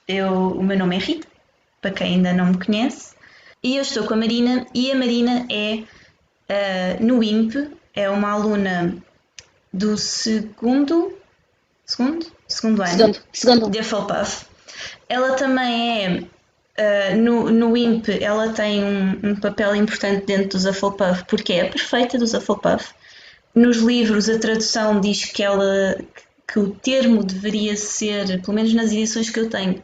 O meu nome é Rita, para quem ainda não me conhece, e eu estou com a Marina, e a Marina é no IMP, é uma aluna do segundo ano Segundo. de Hufflepuff. Ela também no IMP, ela tem um papel importante dentro dos Hufflepuff, porque é a prefeita dos Hufflepuff. Nos livros, a tradução diz que o termo deveria ser, pelo menos nas edições que eu tenho,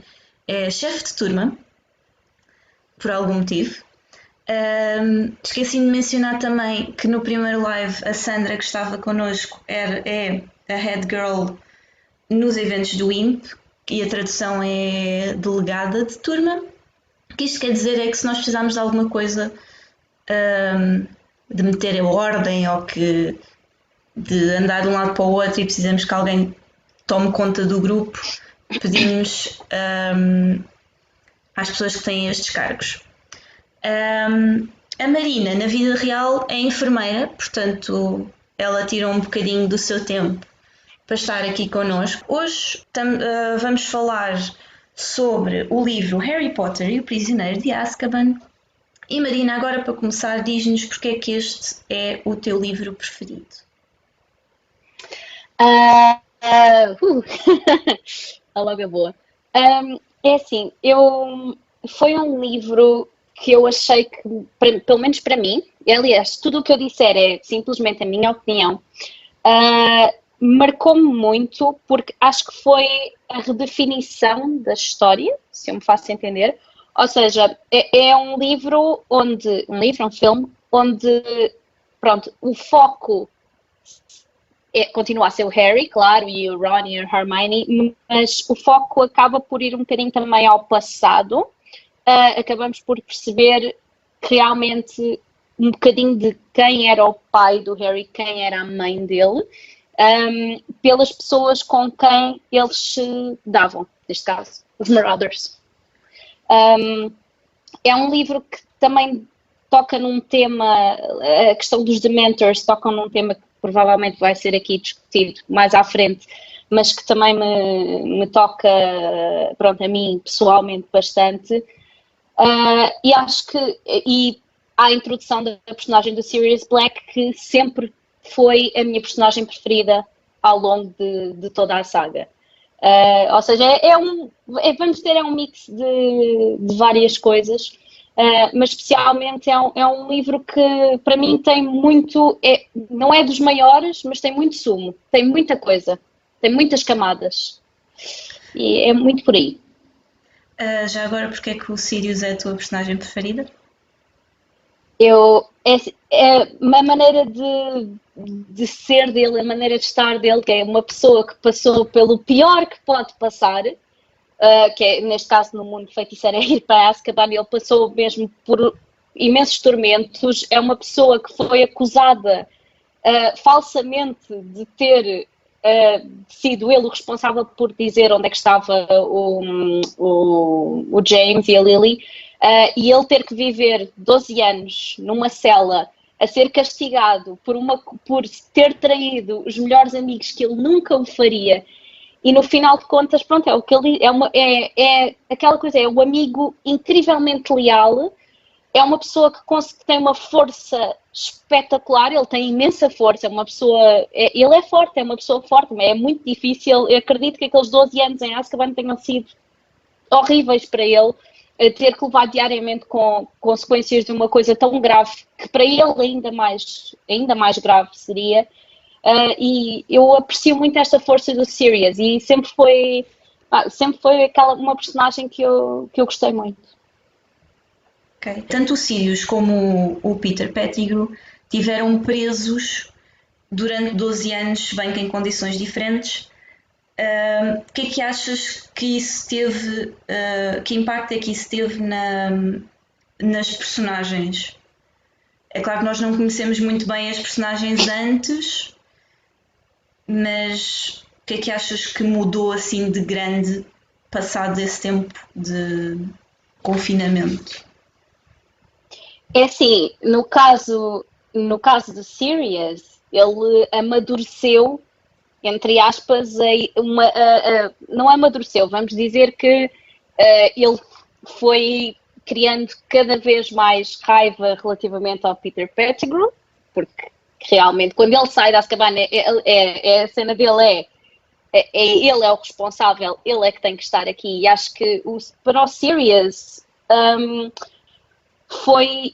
é chefe de turma, por algum motivo. Esqueci de mencionar também que no primeiro live a Sandra, que estava connosco, é a head girl nos eventos do IMP, e a tradução é delegada de turma. O que isto quer dizer é que se nós precisarmos de alguma coisa, de meter a ordem ou de andar de um lado para o outro e precisamos que alguém tome conta do grupo, pedimos às pessoas que têm estes cargos. A Marina, na vida real, é enfermeira, portanto, ela tira um bocadinho do seu tempo para estar aqui connosco. Hoje vamos falar sobre o livro Harry Potter e o Prisioneiro de Azkaban. E Marina, agora para começar, diz-nos porque é que este é o teu livro preferido. A logo é boa. É assim, foi um livro que eu achei que, pelo menos para mim, aliás, tudo o que eu disser é simplesmente a minha opinião, marcou-me muito porque acho que foi a redefinição da história, se eu me faço entender. Ou seja, é um livro um filme, onde, pronto, o foco continua a ser o Harry, claro, e o Ron e a Hermione, mas o foco acaba por ir um bocadinho também ao passado. Acabamos por perceber realmente um bocadinho de quem era o pai do Harry, quem era a mãe dele, pelas pessoas com quem eles se davam, neste caso, os Marauders. É um livro que também toca num tema, a questão dos Dementors toca num tema que provavelmente vai ser aqui discutido mais à frente, mas que também me toca, pronto, a mim pessoalmente bastante. E acho que há a introdução da personagem do Sirius Black, que sempre foi a minha personagem preferida ao longo de toda a saga. Ou seja, vamos ter um mix de várias coisas, mas especialmente é um livro que para mim tem muito, não é dos maiores, mas tem muito sumo, tem muita coisa, tem muitas camadas e é muito por aí. Já agora, porque é que o Sirius é a tua personagem preferida? É uma maneira de ser dele, a maneira de estar dele, que é uma pessoa que passou pelo pior que pode passar, que é, neste caso, no mundo feiticeiro, é ir para Azkaban. Ele passou mesmo por imensos tormentos. É uma pessoa que foi acusada falsamente de ter sido ele o responsável por dizer onde é que estava o James e a Lily, e ele ter que viver 12 anos numa cela a ser castigado por ter traído os melhores amigos que ele nunca o faria. E no final de contas, pronto, é o que ele é aquela coisa, é o amigo incrivelmente leal, é uma pessoa que tem uma força espetacular, ele tem imensa força, é uma pessoa, ele é forte, é uma pessoa forte, mas é muito difícil. Eu acredito que aqueles 12 anos em Azkaban tenham sido horríveis para ele, ter que levar diariamente com consequências de uma coisa tão grave, que para ele ainda mais grave seria. E eu aprecio muito esta força do Sirius, e sempre foi uma personagem que eu gostei muito. Okay. Tanto o Sirius como o Peter Pettigrew tiveram presos durante 12 anos, bem que em condições diferentes. O que é que achas que isso teve, que impacto é que isso teve nas personagens? É claro que nós não conhecemos muito bem as personagens antes, mas o que é que achas que mudou assim de grande passado esse tempo de confinamento? É assim, no caso do Sirius, ele amadureceu, entre aspas, não amadureceu, vamos dizer que ele foi criando cada vez mais raiva relativamente ao Peter Pettigrew, porque realmente quando ele sai da Azkaban, a cena dele ele é o responsável, ele é que tem que estar aqui. E acho que para o Sirius foi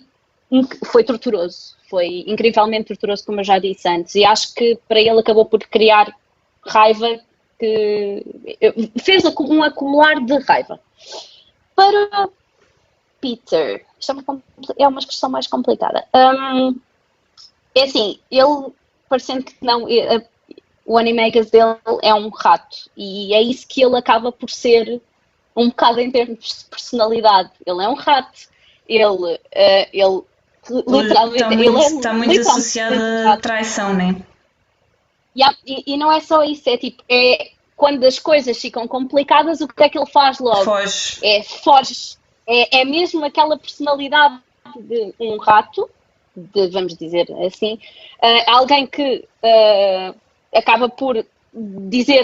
torturoso, foi incrivelmente torturoso, como eu já disse antes, e acho que para ele acabou por criar raiva, que fez um acumular de raiva. Para Peter, isto é uma questão mais complicada. É assim, ele, parecendo que não, o Animagus dele é um rato, e é isso que ele acaba por ser um bocado em termos de personalidade. Ele é um rato, ele literalmente, está muito associado à traição, não é? E não é só isso, é tipo, quando as coisas ficam complicadas, o que é que ele faz logo? Foge. Foge. É mesmo aquela personalidade de um rato, vamos dizer assim, alguém que acaba por dizer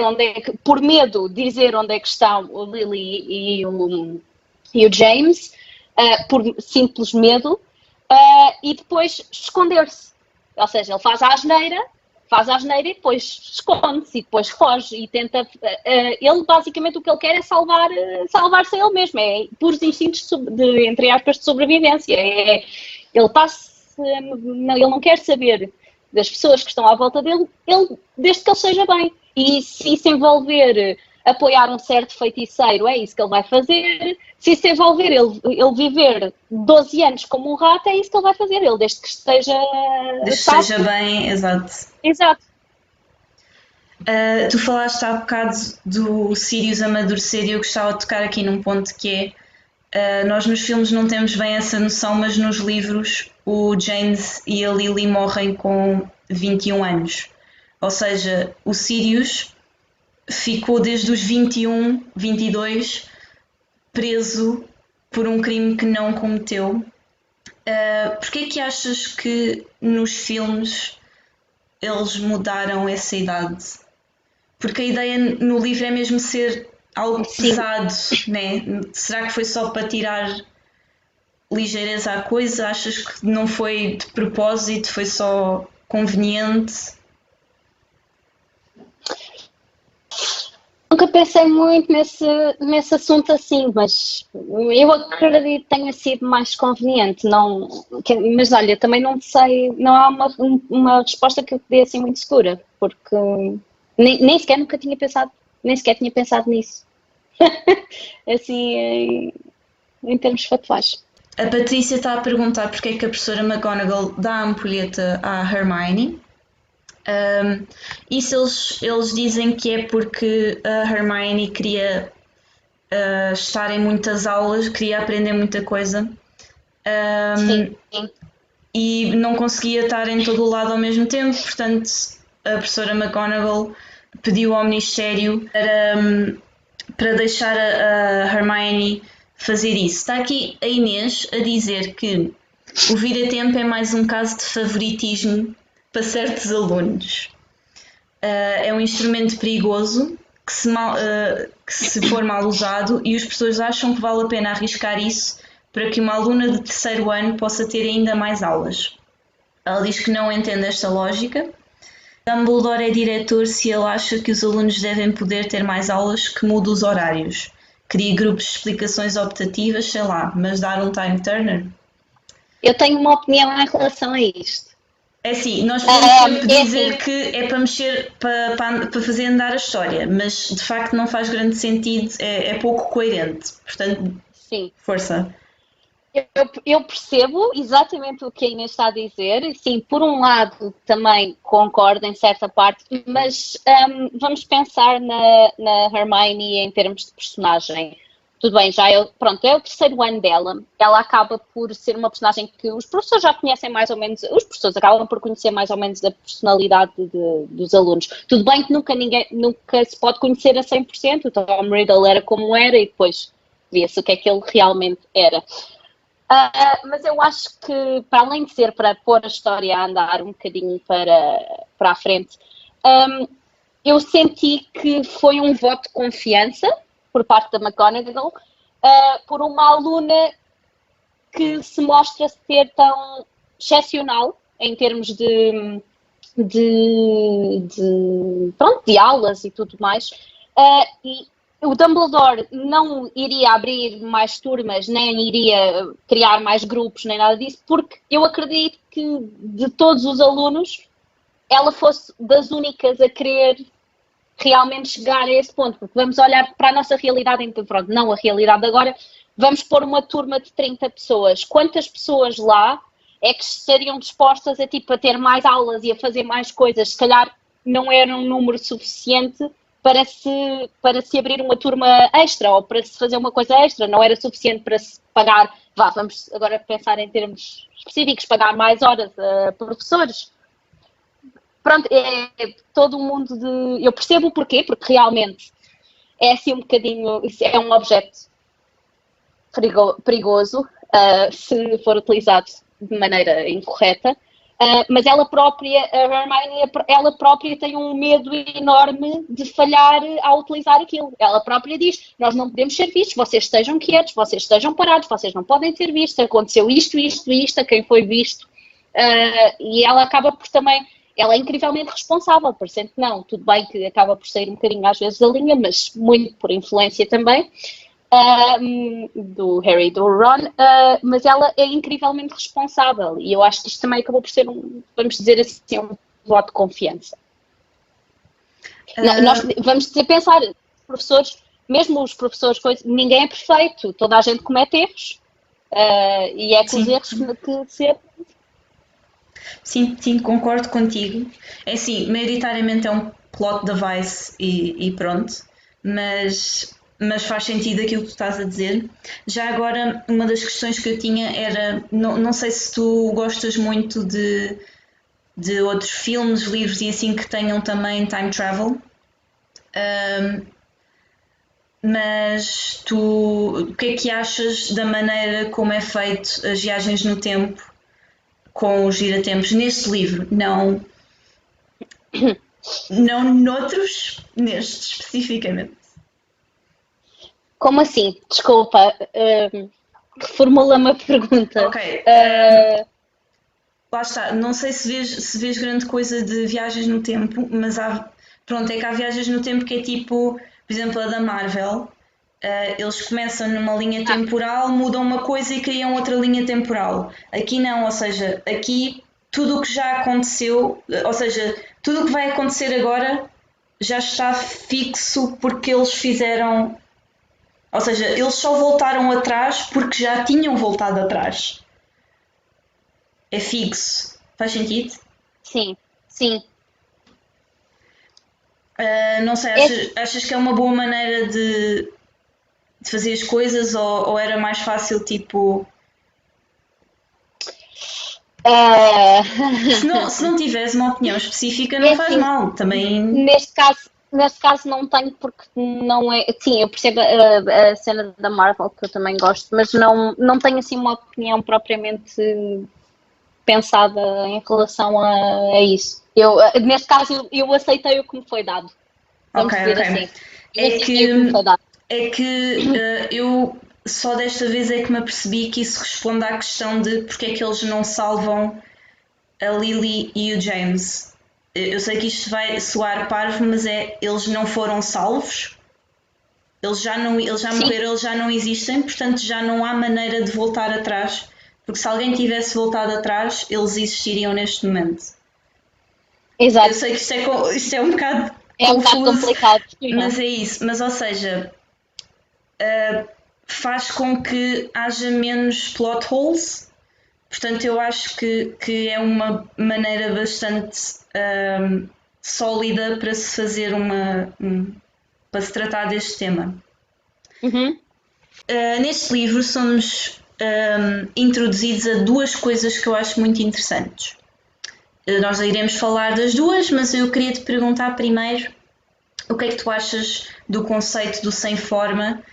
por medo, dizer onde é que estão o Lily e o James, por simples medo, e depois esconder-se. Ou seja, ele faz a asneira e depois esconde-se e depois foge e tenta. Ele basicamente o que ele quer é salvar-se a ele mesmo, é puros instintos entre aspas, de sobrevivência. Ele não quer saber das pessoas que estão à volta dele, desde que ele seja bem. E se se envolver apoiar um certo feiticeiro, é isso que ele vai fazer. Se se envolver ele viver 12 anos como um rato, é isso que ele vai fazer. Ele, desde que esteja bem, exato. Exato. Tu falaste há bocado do Sirius amadurecer e eu gostava de tocar aqui num ponto que é, nós nos filmes não temos bem essa noção, mas nos livros o James e a Lily morrem com 21 anos. Ou seja, o Sirius ficou desde os 21, 22 preso por um crime que não cometeu. Porquê é que achas que nos filmes eles mudaram essa idade? Porque a ideia no livro é mesmo ser algo pesado, né? Será que foi só para tirar ligeireza à coisa? Achas que não foi de propósito, foi só conveniente? Nunca pensei muito nesse assunto assim, mas eu acredito que tenha sido mais conveniente. Mas olha, também não sei, não há uma resposta que eu dê assim muito segura, porque nem sequer tinha pensado nisso. Assim, em termos factuais. A Patrícia está a perguntar porque é que a professora McGonagall dá a ampulheta à Hermione. Isso eles dizem que é porque a Hermione queria estar em muitas aulas, queria aprender muita coisa. Sim. E não conseguia estar em todo o lado ao mesmo tempo, portanto a professora McGonagall pediu ao Ministério para deixar a Hermione fazer isso. Está aqui a Inês a dizer que o vira-tempo é mais um caso de favoritismo para certos alunos. É um instrumento perigoso que se for mal usado, e os professores acham que vale a pena arriscar isso para que uma aluna de terceiro ano possa ter ainda mais aulas. Ela diz que não entende esta lógica. Dumbledore é diretor se ele acha que os alunos devem poder ter mais aulas, que mude os horários. Cria grupos de explicações optativas, sei lá, mas dar um time turner? Eu tenho uma opinião em relação a isto. É assim, nós podemos sempre dizer que é para mexer, para fazer andar a história, mas de facto não faz grande sentido, é pouco coerente. Portanto, sim. Força. Eu percebo exatamente o que a Inês está a dizer. Sim, por um lado também concordo em certa parte, mas vamos pensar na Hermione em termos de personagem. Tudo bem, é o terceiro ano dela. Ela acaba por ser uma personagem que os professores já conhecem mais ou menos, os professores acabam por conhecer mais ou menos a personalidade dos alunos. Tudo bem que nunca se pode conhecer a 100%. O Tom Riddle era como era e depois via-se o que é que ele realmente era. Mas eu acho que, para além de ser para pôr a história a andar um bocadinho para a frente, eu senti que foi um voto de confiança por parte da McGonagall por uma aluna que se mostra ser tão excepcional em termos pronto, de aulas e tudo mais. E o Dumbledore não iria abrir mais turmas, nem iria criar mais grupos, nem nada disso, porque eu acredito que de todos os alunos ela fosse das únicas a querer realmente chegar a esse ponto, porque vamos olhar para a nossa realidade, então, pronto, não a realidade agora, vamos pôr uma turma de 30 pessoas. Quantas pessoas lá é que estariam dispostas a, tipo, a ter mais aulas e a fazer mais coisas? Se calhar não era um número suficiente para se abrir uma turma extra ou para se fazer uma coisa extra, não era suficiente para se pagar, vamos agora pensar em termos específicos, pagar mais horas a professores. Pronto, é todo um mundo de... Eu percebo o porquê, porque realmente é assim um bocadinho... É um objeto perigoso se for utilizado de maneira incorreta, mas ela própria, a Hermione, ela própria tem um medo enorme de falhar ao utilizar aquilo. Ela própria diz, nós não podemos ser vistos, vocês estejam quietos, vocês estejam parados, vocês não podem ser vistos, aconteceu isto, a quem foi visto, e ela acaba por também... Ela é incrivelmente responsável, parecendo que não. Tudo bem que acaba por sair um bocadinho às vezes da linha, mas muito por influência também do Harry e do Ron, mas ela é incrivelmente responsável e eu acho que isto também acabou por ser vamos dizer assim, um voto de confiança. Nós vamos dizer, pensar, professores, mesmo os professores, ninguém é perfeito, toda a gente comete erros e é com os erros que ser. Sim, sim, concordo contigo. É assim, maioritariamente é um plot device e pronto, mas faz sentido aquilo que tu estás a dizer. Já agora, uma das questões que eu tinha era, não sei se tu gostas muito de outros filmes, livros e assim que tenham também time travel, mas tu, o que é que achas da maneira como é feito as viagens no tempo com os giratempos neste livro? Não noutros, neste especificamente. Como assim? Desculpa, reformula-me a pergunta. Ok, lá está, não sei se vês grande coisa de viagens no tempo, mas pronto, é que há viagens no tempo que é tipo, por exemplo, a da Marvel, eles começam numa linha temporal, mudam uma coisa e criam outra linha temporal. Aqui não, ou seja, aqui tudo o que já aconteceu, ou seja, tudo o que vai acontecer agora já está fixo porque eles fizeram, ou seja, eles só voltaram atrás porque já tinham voltado atrás. É fixo. Faz sentido? Sim, sim. Não sei, achas que é uma boa maneira de fazer as coisas ou era mais fácil tipo. Se não tivesse uma opinião específica, não faz assim, mal. Também. Neste caso não tenho porque não é. Sim, eu percebo a cena da Marvel que eu também gosto, mas não tenho assim uma opinião propriamente pensada em relação a isso. Neste caso eu aceitei o que me foi dado. Vamos dizer assim. Eu aceitei o que me foi dado. É que eu só desta vez é que me apercebi que isso responde à questão de porque é que eles não salvam a Lily e o James. Eu sei que isto vai soar parvo, mas eles não foram salvos, eles já morreram, eles já não existem, portanto já não há maneira de voltar atrás, porque se alguém tivesse voltado atrás, eles existiriam neste momento. Exato. Eu sei que isto é um bocado confuso, um bocado complicado, mas é isso, mas ou seja, faz com que haja menos plot holes. Portanto, eu acho que é uma maneira bastante sólida para se fazer para se tratar deste tema. Neste livro somos introduzidos a duas coisas que eu acho muito interessantes. Nós iremos falar das duas, mas eu queria te perguntar primeiro o que é que tu achas do conceito do sem forma.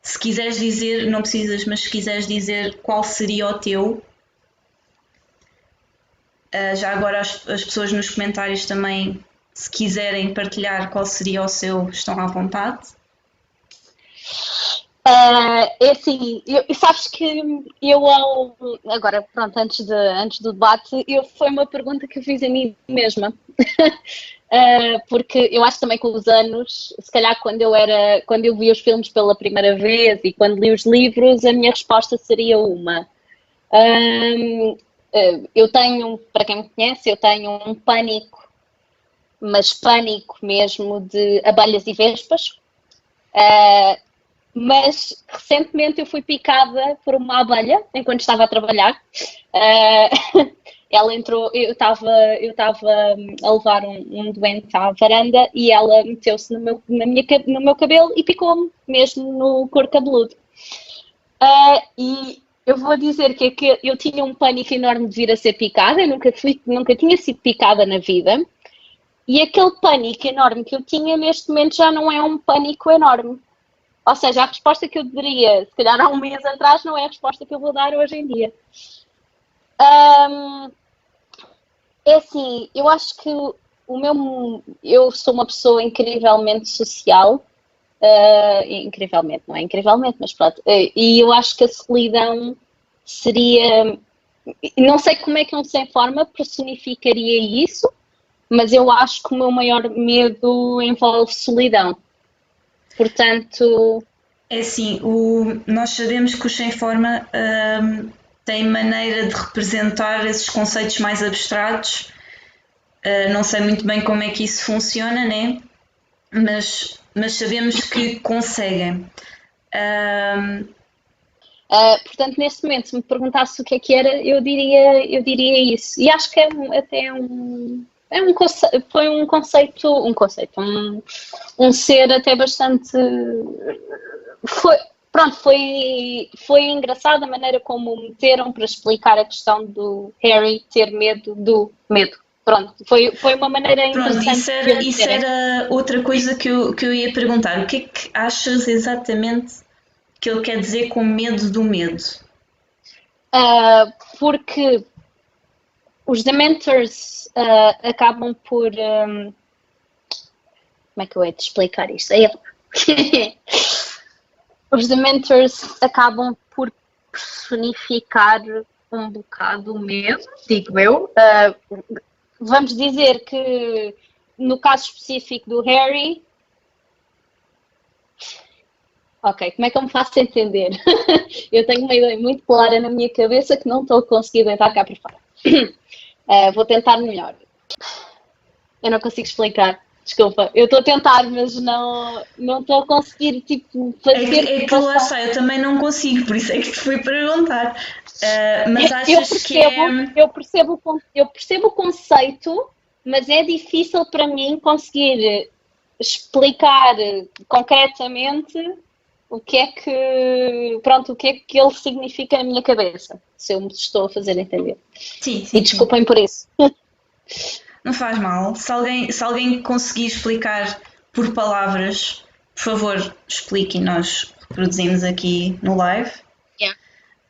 Se quiseres dizer, não precisas, mas se quiseres dizer qual seria o teu. Já agora as pessoas nos comentários também, se quiserem partilhar qual seria o seu, estão à vontade. É assim, sabes que agora, pronto, antes do debate, foi uma pergunta que eu fiz a mim mesma. Porque eu acho também que com os anos, se calhar quando eu vi os filmes pela primeira vez e quando li os livros, a minha resposta seria uma. Eu tenho, para quem me conhece, eu tenho um pânico, mas pânico mesmo de abelhas e vespas. Mas recentemente eu fui picada por uma abelha enquanto estava a trabalhar. Ela entrou, eu estava a levar um doente à varanda e ela meteu-se no meu cabelo e picou-me mesmo no couro cabeludo. E eu vou dizer que eu tinha um pânico enorme de vir a ser picada, eu nunca tinha sido picada na vida. E aquele pânico enorme que eu tinha neste momento já não é um pânico enorme. Ou seja, a resposta que eu daria, se calhar há um mês atrás, não é a resposta que eu vou dar hoje em dia. É assim, eu acho que eu sou uma pessoa incrivelmente social. Incrivelmente, não é incrivelmente, mas pronto. E eu acho que a solidão seria. Não sei como é que um sem forma personificaria isso, mas eu acho que o meu maior medo envolve solidão. Portanto. É assim, nós sabemos que o sem forma tem maneira de representar esses conceitos mais abstratos. Não sei muito bem como é que isso funciona, né? Mas sabemos que conseguem. Portanto, neste momento, se me perguntasse o que era, eu diria isso. E acho que foi um ser até bastante. Foi, pronto, foi engraçado a maneira como o meteram para explicar a questão do Harry ter medo do medo. Pronto, foi uma maneira Pronto, interessante. isso era outra coisa que eu ia perguntar. O que é que achas exatamente que ele quer dizer com medo do medo? Porque os Dementors acabam por. Como é que eu hei de explicar isto? Os Dementors acabam por personificar um bocado o medo, digo eu. Vamos dizer que no caso específico do Harry. Ok, como é que eu me faço entender? Eu tenho uma ideia muito clara na minha cabeça que não estou conseguindo entrar cá por fora. Vou tentar melhor. Eu não consigo explicar. Desculpa, eu estou a tentar, mas não estou a conseguir tipo, fazer. É que lá está, eu também não consigo, por isso é que te fui perguntar. Mas achas que é. Eu percebo o conceito, mas é difícil para mim conseguir explicar concretamente o que é que ele significa na minha cabeça, se eu me estou a fazer entender. Sim, E sim, sim. desculpem por isso. Não faz mal. Se alguém conseguir explicar por palavras, por favor, explique e nós reproduzimos aqui no live.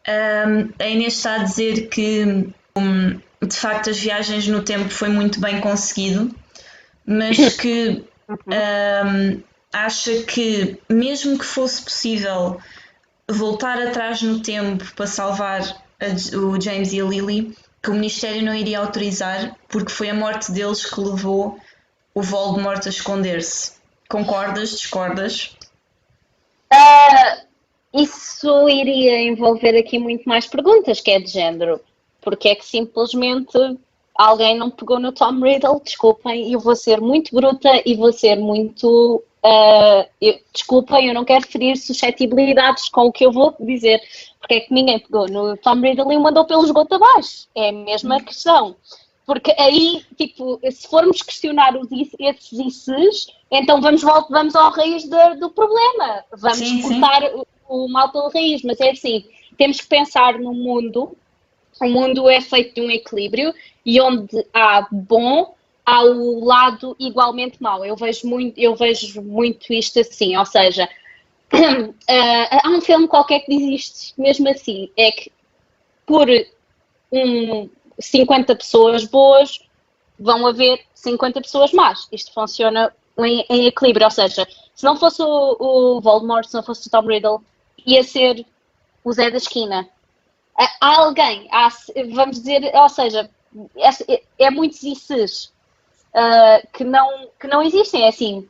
A Inês está a dizer que de facto as viagens no tempo foi muito bem conseguido, mas que acha que mesmo que fosse possível voltar atrás no tempo para salvar o James e a Lily, que o Ministério não iria autorizar porque foi a morte deles que levou o Voldemort a esconder-se. Concordas? Discordas? Isso iria envolver aqui muito mais perguntas, que é de género. Porque é que simplesmente alguém não pegou no Tom Riddle? Desculpem, eu vou ser muito bruta e vou ser muito. Desculpem, eu não quero ferir suscetibilidades com o que eu vou dizer. Porque é que ninguém pegou no Tom Riddle e o mandou pelo esgoto abaixo? É a mesma questão. Porque aí, tipo, se formos questionar esses isses, então vamos ao raiz do problema. Vamos Sim, cortar o mal pela raiz. Mas é assim, temos que pensar no mundo. O mundo é feito de um equilíbrio e onde há bom, há o lado igualmente mau. Eu vejo muito isto assim, ou seja, há um filme qualquer que diz isto mesmo assim, é que por 50 pessoas boas vão haver 50 pessoas más. Isto funciona em equilíbrio, ou seja, se não fosse o Voldemort, se não fosse o Tom Riddle, ia ser o Zé da esquina. Há alguém, vamos dizer, ou seja, é muitos isses que não existem, é assim,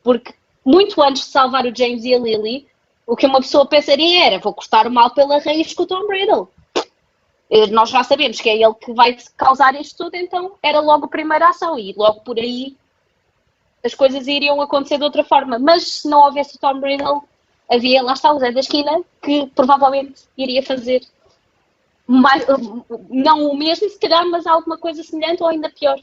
porque muito antes de salvar o James e a Lily, o que uma pessoa pensaria era, vou cortar o mal pela raiz com o Tom Riddle. Nós já sabemos que é ele que vai causar isto tudo, então era logo a primeira ação e logo por aí as coisas iriam acontecer de outra forma. Mas se não houvesse o Tom Riddle, havia, lá está, o Zé da esquina, que provavelmente iria fazer mais, não o mesmo, se calhar, mas alguma coisa semelhante ou ainda pior.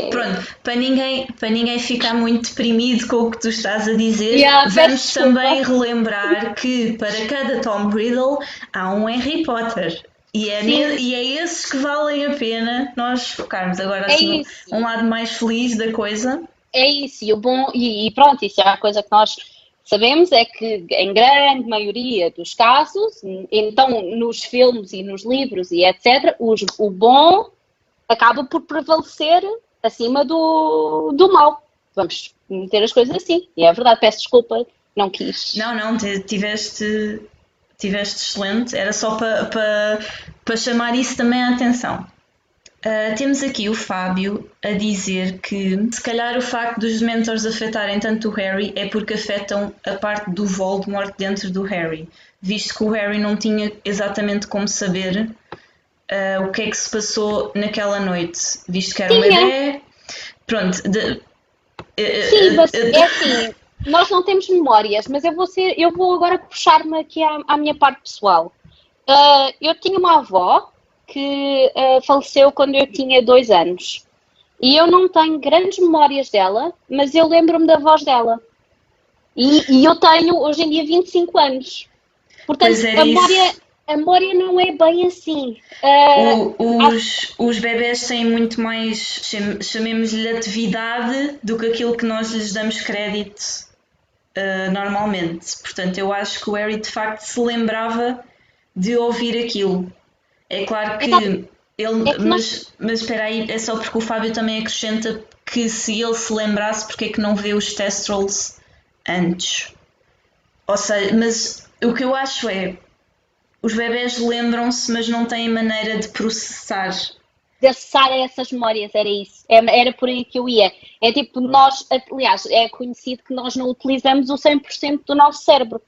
Pronto, para ninguém ficar muito deprimido com o que tu estás a dizer, vamos Peço também desculpa. relembrar que para cada Tom Riddle há um Harry Potter. E é esses que valem a pena nós focarmos. Agora, É assim, isso. um lado mais feliz da coisa. É isso, e o bom, e pronto, isso é a coisa que nós sabemos, é que em grande maioria dos casos, então nos filmes e nos livros e etc., o bom acaba por prevalecer acima do mal. Vamos meter as coisas assim. E é verdade, peço desculpa, não quis. Não, tiveste excelente. Era só para chamar isso também a atenção. Temos aqui o Fábio a dizer que se calhar o facto dos Dementors afetarem tanto o Harry é porque afetam a parte do Voldemort dentro do Harry, visto que o Harry não tinha exatamente como saber o que é que se passou naquela noite, visto que era um bebê. Pronto, Sim, mas é assim, nós não temos memórias, mas eu vou agora puxar-me aqui à minha parte pessoal. Eu tinha uma avó que faleceu quando eu tinha 2 anos. E eu não tenho grandes memórias dela, mas eu lembro-me da voz dela. E eu tenho, hoje em dia, 25 anos. Portanto, pois era isso. a memória não é bem assim. Os bebés têm muito mais, chamemos-lhe atividade, do que aquilo que nós lhes damos crédito normalmente. Portanto, eu acho que o Harry de facto se lembrava de ouvir aquilo. É claro que ele. É que nós, Mas espera aí, é só porque o Fábio também acrescenta que se ele se lembrasse, porque é que não vê os Thestrals antes? Ou seja, mas o que eu acho é. Os bebés lembram-se, mas não têm maneira de processar. de acessar essas memórias, era isso. Era por aí que eu ia. É tipo, nós, aliás, é conhecido que nós não utilizamos o 100% do nosso cérebro.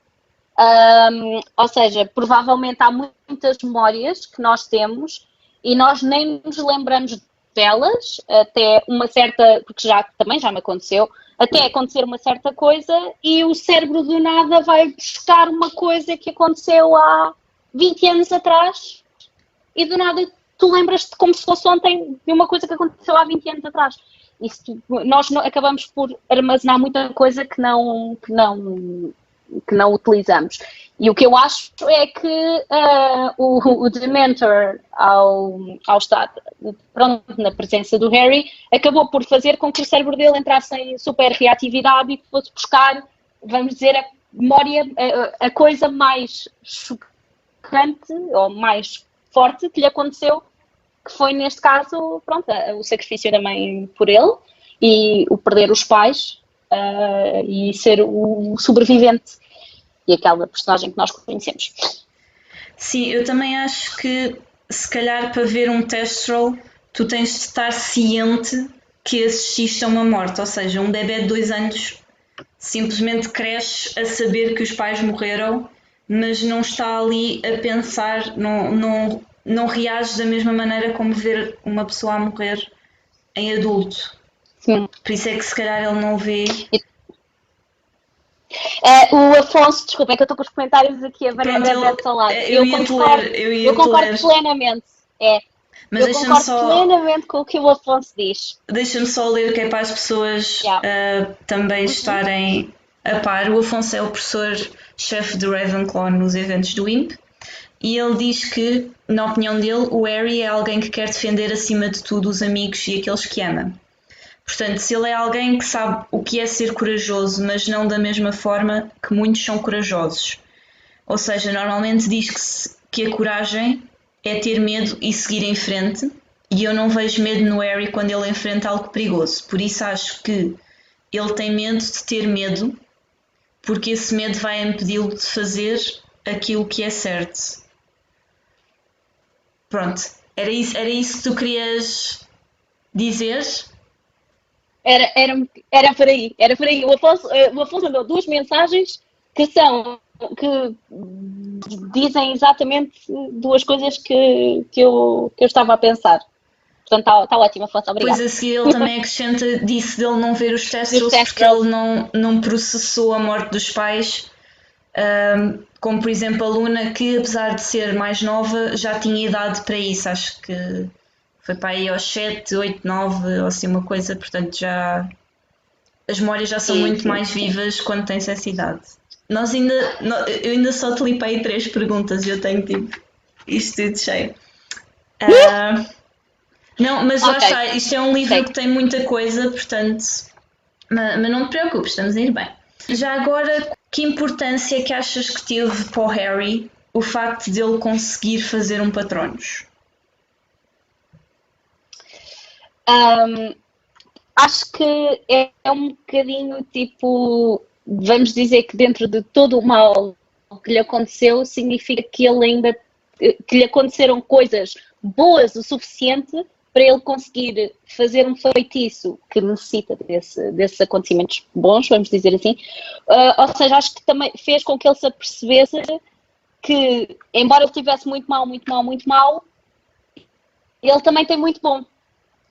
Ou seja, provavelmente há muitas memórias que nós temos e nós nem nos lembramos delas até uma certa, porque também já me aconteceu, até acontecer uma certa coisa e o cérebro do nada vai buscar uma coisa que aconteceu há 20 anos atrás e do nada tu lembras-te como se fosse ontem de uma coisa que aconteceu há 20 anos atrás. Nós acabamos por armazenar muita coisa que não utilizamos. E o que eu acho é que o Dementor, ao estar pronto, na presença do Harry, acabou por fazer com que o cérebro dele entrasse em super reatividade e fosse buscar, vamos dizer, a memória, a coisa mais chocante ou mais forte que lhe aconteceu, que foi, neste caso, pronto, o sacrifício da mãe por ele e o perder os pais e ser o sobrevivente e aquela personagem que nós conhecemos. Sim, eu também acho que se calhar para ver um Thestral tu tens de estar ciente que assististe a uma morte, ou seja, um bebê de 2 anos simplesmente cresce a saber que os pais morreram, mas não está ali a pensar, não reage da mesma maneira como ver uma pessoa a morrer em adulto. Sim. Por isso é que se calhar ele não vê. O Afonso, desculpa, é que eu estou com os comentários aqui a Bernadette ao lado. Eu concordo plenamente. Mas eu concordo plenamente com o que o Afonso diz. Deixa-me só ler, que é para as pessoas também estarem a par. O Afonso é o professor-chefe de Ravenclaw nos eventos do IMP e ele diz que, na opinião dele, o Harry é alguém que quer defender acima de tudo os amigos e aqueles que ama. Portanto, se ele é alguém que sabe o que é ser corajoso, mas não da mesma forma que muitos são corajosos. Ou seja, normalmente diz que a coragem é ter medo e seguir em frente, e eu não vejo medo no Harry quando ele enfrenta algo perigoso. Por isso acho que ele tem medo de ter medo, porque esse medo vai impedi-lo de fazer aquilo que é certo. Pronto, era isso que tu querias dizer? Era por aí, era por aí. O Afonso mandou duas mensagens que dizem exatamente duas coisas que eu estava a pensar. Portanto, está ótimo, Afonso, Depois obrigada. a seguir ele também acrescenta, disse dele não ver os Dos Thestrals porque ele Thestrals. não processou a morte dos pais, como por exemplo a Luna, que apesar de ser mais nova já tinha idade para isso, acho que foi para aí aos 7, 8, 9 ou assim uma coisa, portanto já as memórias já são Sim, muito sim, mais sim. vivas quando tens essa idade. Eu ainda só te lipei 3 perguntas e eu tenho tipo isto tudo cheio. Ah, não, mas lá Ok, está, isto é um livro que segue. tem muita coisa, portanto, mas não te preocupes, estamos a ir bem. Já agora, que importância é que achas que teve para o Harry o facto de ele conseguir fazer um Patronus? Um, Acho que é um bocadinho tipo, vamos dizer que dentro de todo o mal que lhe aconteceu, significa que ele ainda que lhe aconteceram coisas boas o suficiente para ele conseguir fazer um feitiço que necessita desses acontecimentos bons, vamos dizer assim. Ou seja, acho que também fez com que ele se apercebesse que, embora ele tivesse muito mal, muito mal, muito mal, ele também tem muito bom.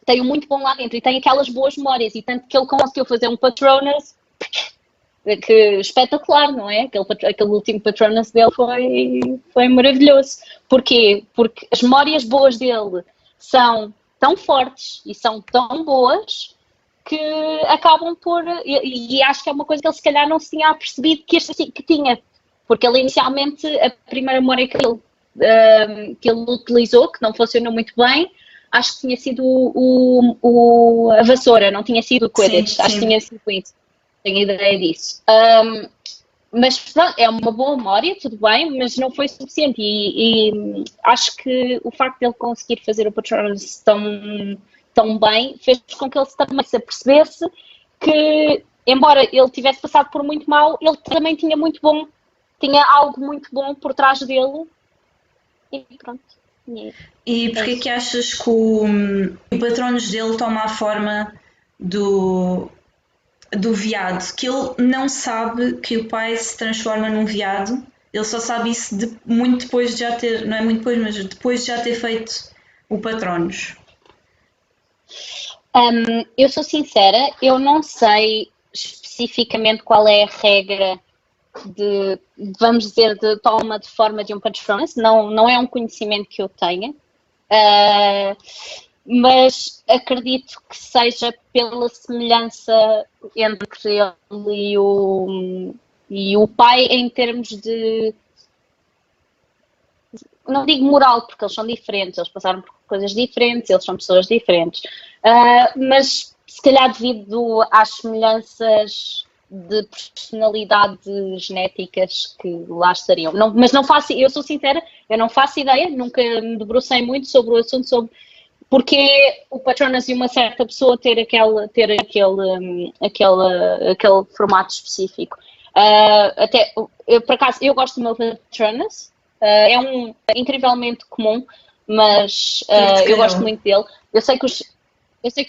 Tem um muito bom lá dentro e tem aquelas boas memórias. E tanto que ele conseguiu fazer um Patronus que espetacular, não é? Aquele último Patronus dele foi maravilhoso. Porquê? Porque as memórias boas dele são tão fortes e são tão boas que acabam por. E acho que é uma coisa que ele se calhar não se tinha apercebido que tinha. Porque ele inicialmente, a primeira memória que ele utilizou, que não funcionou muito bem, acho que tinha sido a vassoura, não tinha sido o Sim, Quidditch, acho que sim. tinha sido isso, tenho ideia disso. Mas pronto, é uma boa memória, tudo bem, mas não foi suficiente e acho que o facto de ele conseguir fazer o Patronus tão bem fez com que ele também se apercebesse que, embora ele tivesse passado por muito mal, ele também tinha muito bom, tinha algo muito bom por trás dele e pronto. E E é porquê que isso. achas que o Patronus dele toma a forma do veado? Que ele não sabe que o pai se transforma num veado, ele só sabe isso muito depois de já ter, não é muito depois, mas depois de já ter feito o Patronus. Eu sou sincera, eu não sei especificamente qual é a regra vamos dizer, de toma de forma de um Patronus, não é um conhecimento que eu tenha, mas acredito que seja pela semelhança entre ele e o pai em termos de, não digo moral, porque eles são diferentes, eles passaram por coisas diferentes, eles são pessoas diferentes, mas se calhar devido às semelhanças de personalidade genéticas que lá estariam. Não, mas não faço, eu sou sincera, eu não faço ideia, nunca me debrucei muito sobre o assunto, sobre porque o Patronus e uma certa pessoa ter aquele formato específico. Até, por acaso, eu gosto do meu Patronus, é incrivelmente comum, mas Porque te eu gosto calhou. muito dele. Eu sei que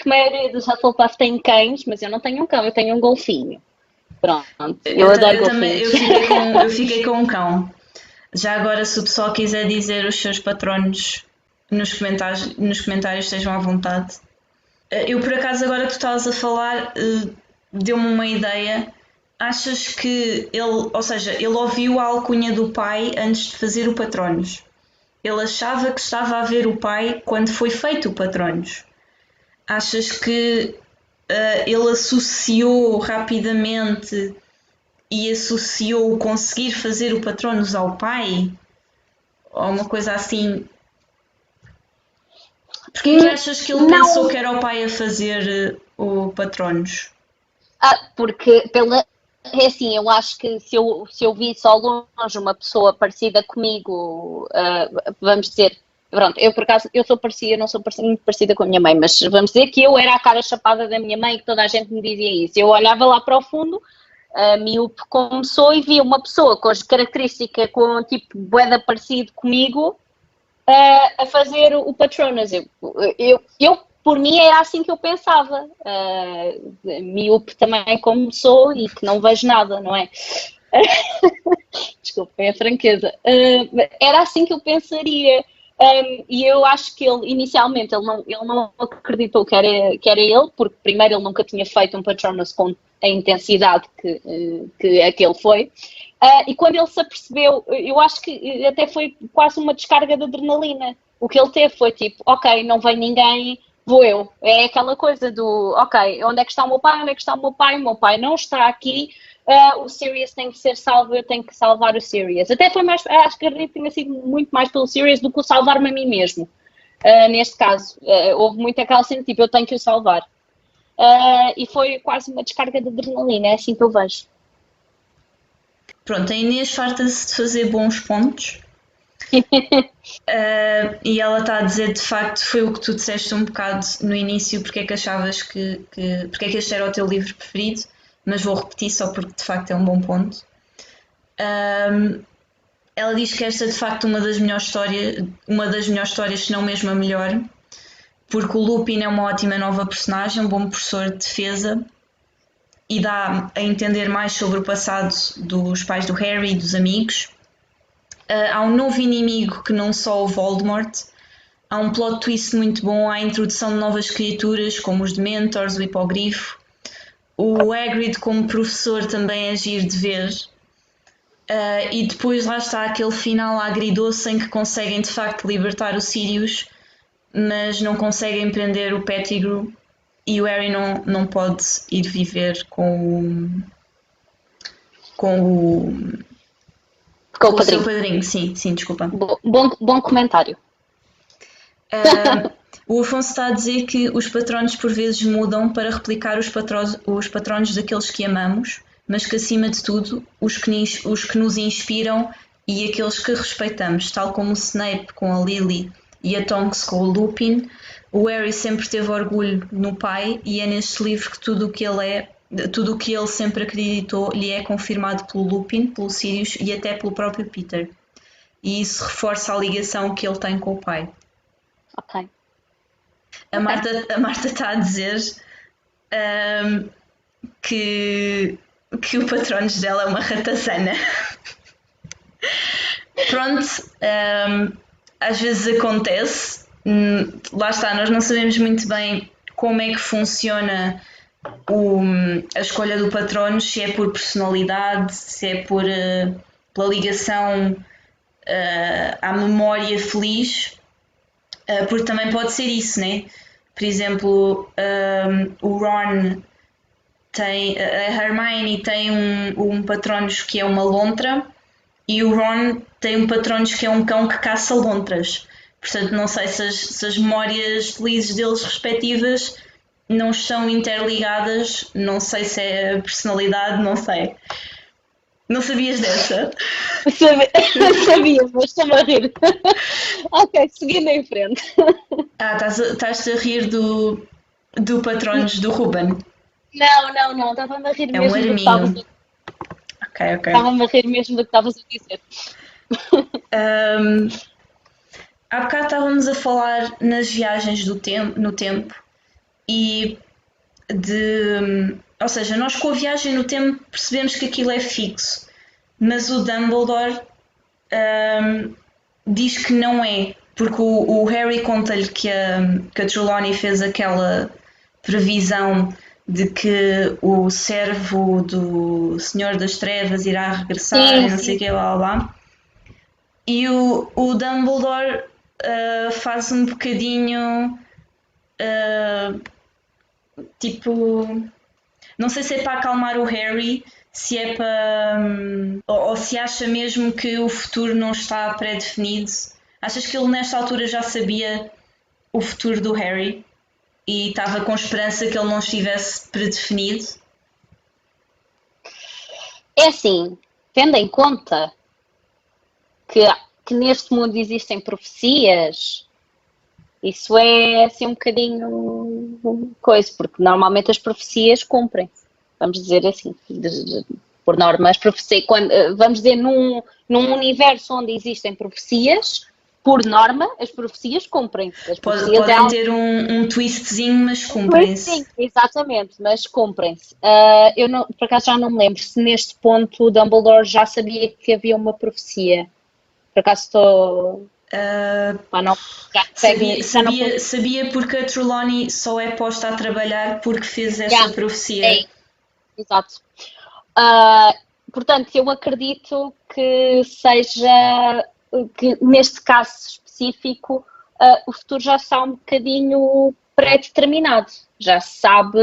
a maioria dos Hufflepuff tem cães, mas eu não tenho um cão, eu tenho um golfinho. Pronto, eu adoro Eu também, golfinhos. eu fiquei com um cão. Já agora, se o pessoal quiser dizer os seus patronos nos comentários estejam à vontade. Eu, por acaso, agora que tu estavas a falar, deu-me uma ideia. Achas que ele, ou seja, ele ouviu a alcunha do pai antes de fazer o Patronos? Ele achava que estava a ver o pai quando foi feito o Patronos? Achas que ele associou rapidamente e associou o conseguir fazer o Patronos ao pai? Ou uma coisa assim? Porquê que achas que ele pensou Não, que era o pai a fazer o Patronos? porque é assim, eu acho que se eu visse ao longe uma pessoa parecida comigo, vamos dizer, pronto, eu por acaso, eu sou parecida, não sou muito parecida com a minha mãe, mas vamos dizer que eu era a cara chapada da minha mãe, que toda a gente me dizia isso. Eu olhava lá para o fundo miúpe começou e via uma pessoa com as características, com um tipo bué parecido comigo, a fazer o Patronus. Eu, por mim, era assim que eu pensava. Miúpe também como sou e que não vejo nada, não é? Desculpem a franqueza. Era assim que eu pensaria. E eu acho que ele, inicialmente, ele não acreditou que era ele, porque primeiro ele nunca tinha feito um Patronus com a intensidade que aquele foi. E quando ele se apercebeu, eu acho que até foi quase uma descarga de adrenalina. O que ele teve foi tipo, ok, não vem ninguém, vou eu. É aquela coisa do, ok, onde é que está o meu pai? Onde é que está o meu pai? O meu pai não está aqui. O Sirius tem que ser salvo, eu tenho que salvar o Sirius. Até foi mais, acho que a Rita tinha sido muito mais pelo Sirius do que o salvar-me a mim mesmo. Neste caso, houve muito aquela cena, tipo, eu tenho que o salvar. E foi quase uma descarga de adrenalina, é assim que eu vejo. Pronto, a Inês farta-se de fazer bons pontos. E ela está a dizer, de facto, foi o que tu disseste um bocado no início, porque é que achavas porque é que este era o teu livro preferido, mas vou repetir só porque de facto é um bom ponto. Ela diz que esta é de facto uma das melhores histórias, se não mesmo a melhor, porque o Lupin é uma ótima nova personagem, um bom professor de defesa e dá a entender mais sobre o passado dos pais do Harry e dos amigos. Há um novo inimigo que não só o Voldemort, há um plot twist muito bom, há a introdução de novas criaturas como os Dementors, o Hipogrifo, o Hagrid como professor também é giro de ver. E depois lá está aquele final agridoce em que conseguem de facto libertar o Sirius, mas não conseguem prender o Pettigrew e o Harry não pode ir viver com o seu padrinho. Sim, desculpa. Bom comentário. O Afonso está a dizer que os patronos por vezes mudam para replicar os patronos daqueles que amamos, mas que acima de tudo os que nos inspiram e aqueles que respeitamos, tal como o Snape com a Lily e a Tonks com o Lupin. O Harry sempre teve orgulho no pai e é neste livro que tudo o que ele sempre acreditou lhe é confirmado pelo Lupin, pelo Sirius e até pelo próprio Peter. E isso reforça a ligação que ele tem com o pai. Ok. A Marta está a dizer que o Patronus dela é uma ratazana. Pronto, às vezes acontece. Lá está, nós não sabemos muito bem como é que funciona a escolha do Patronus, se é por personalidade, se é pela ligação à memória feliz, porque também pode ser isso, né? Por exemplo, o Ron tem, a Hermione tem um Patronus que é uma lontra e o Ron tem um Patronus que é um cão que caça lontras. Portanto, não sei se as memórias felizes deles respectivas não estão interligadas, não sei se é a personalidade, não sei. Não sabias dessa? Sabia, mas estou-me a rir. Ok, seguindo em frente. Estás-te a rir do Patronus do Ruben? Não, estava-me a rir É mesmo um do que estavas a arminho. Ok. Estava-me a rir mesmo do que estavas a dizer. Há bocado estávamos a falar nas viagens no tempo e ou seja, nós com a viagem no tempo percebemos que aquilo é fixo, mas o Dumbledore diz que não é, porque o Harry conta-lhe que a Trelawney fez aquela previsão de que o servo do Senhor das Trevas irá regressar e não sei o que, lá. E o Dumbledore faz um bocadinho tipo, não sei se é para acalmar o Harry, se é para ou se acha mesmo que o futuro não está pré-definido. Achas que ele nesta altura já sabia o futuro do Harry e estava com esperança que ele não estivesse predefinido? É assim, tendo em conta que neste mundo existem profecias, isso é assim um bocadinho coisa, porque normalmente as profecias cumprem. vamos dizer assim, por norma, as profecias, vamos dizer, num universo onde existem profecias, por norma, as profecias cumprem-se. As profecias Podem ter um twistzinho, mas sim, cumprem-se. exatamente, mas cumprem-se. Eu não, por acaso já não me lembro se neste ponto o Dumbledore já sabia que havia uma profecia. Por acaso estou. Não, já, já não Sabia porque a Trelawney só é posta a trabalhar porque fez essa já, profecia. exato. Uh, Portanto, eu acredito que seja, que neste caso específico, o futuro já está um bocadinho pré-determinado. Já se sabe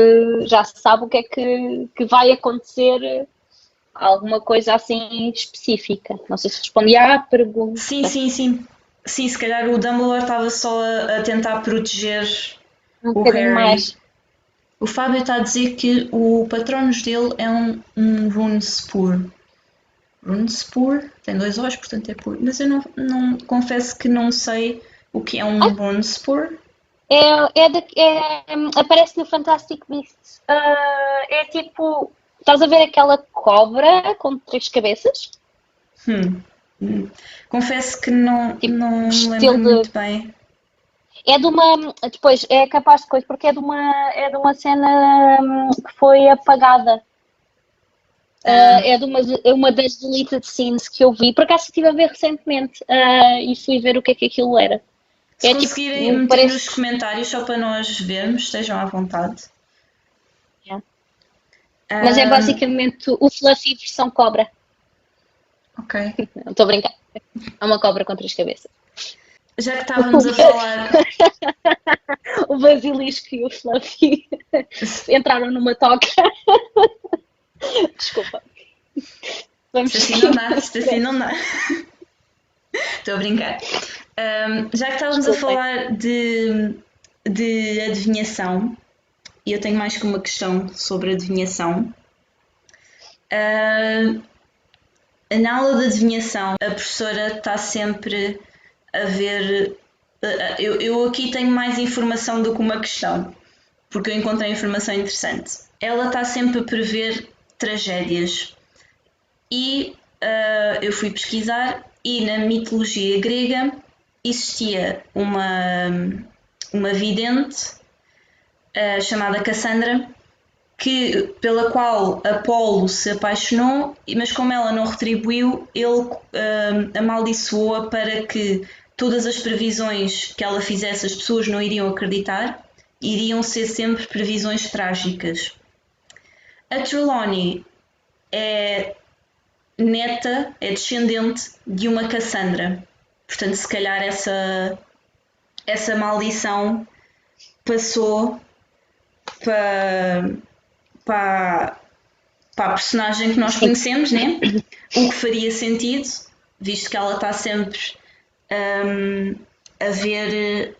o que é que vai acontecer, alguma coisa assim específica. Não sei se respondi à pergunta. Sim, sim, sim. Sim, se calhar o Dumbledore estava só a tentar proteger Um o bocadinho Harry. mais. O Fábio está a dizer que o patronos dele é um Runespur. Runespur tem dois O's, portanto é puro. Mas eu não confesso que não sei o que é um Runespur. Aparece no Fantastic Beasts. É tipo. Estás a ver aquela cobra com três cabeças? Hum. Confesso que não me lembro Estilo muito de. bem. É de uma. Depois, é capaz de coisa, porque é de uma cena que foi apagada. Ah, É uma das deleted scenes que eu vi. Por acaso estive a ver recentemente e fui ver o que é que aquilo era. se É tipo. conseguirem meter Parece. nos comentários só para nós vermos, estejam à vontade. É. Mas é Ah, basicamente o Fluffy versão cobra. ok. Não estou a brincar. É uma cobra com três cabeças. Já que estávamos a falar. O Basilisco e o Fluffy entraram numa toca. Desculpa. Vamos Isto assim não seguir. dá, isto assim não dá. Estou a brincar. Já que estávamos a Desculpem. falar de adivinhação, e eu tenho mais que uma questão sobre adivinhação. Na aula de adivinhação, a professora está sempre a ver. Eu aqui tenho mais informação do que uma questão, porque eu encontrei informação interessante. Ela está sempre a prever tragédias. E eu fui pesquisar, e na mitologia grega existia uma vidente chamada Cassandra, pela qual Apolo se apaixonou, mas como ela não retribuiu, ele amaldiçoou-a para que todas as previsões que ela fizesse as pessoas não iriam acreditar, iriam ser sempre previsões trágicas. A Trelawney é neta, é descendente de uma Cassandra. Portanto, se calhar essa maldição passou para, para, para a personagem que nós Sim. conhecemos, né? O que faria sentido, visto que ela está sempre a ver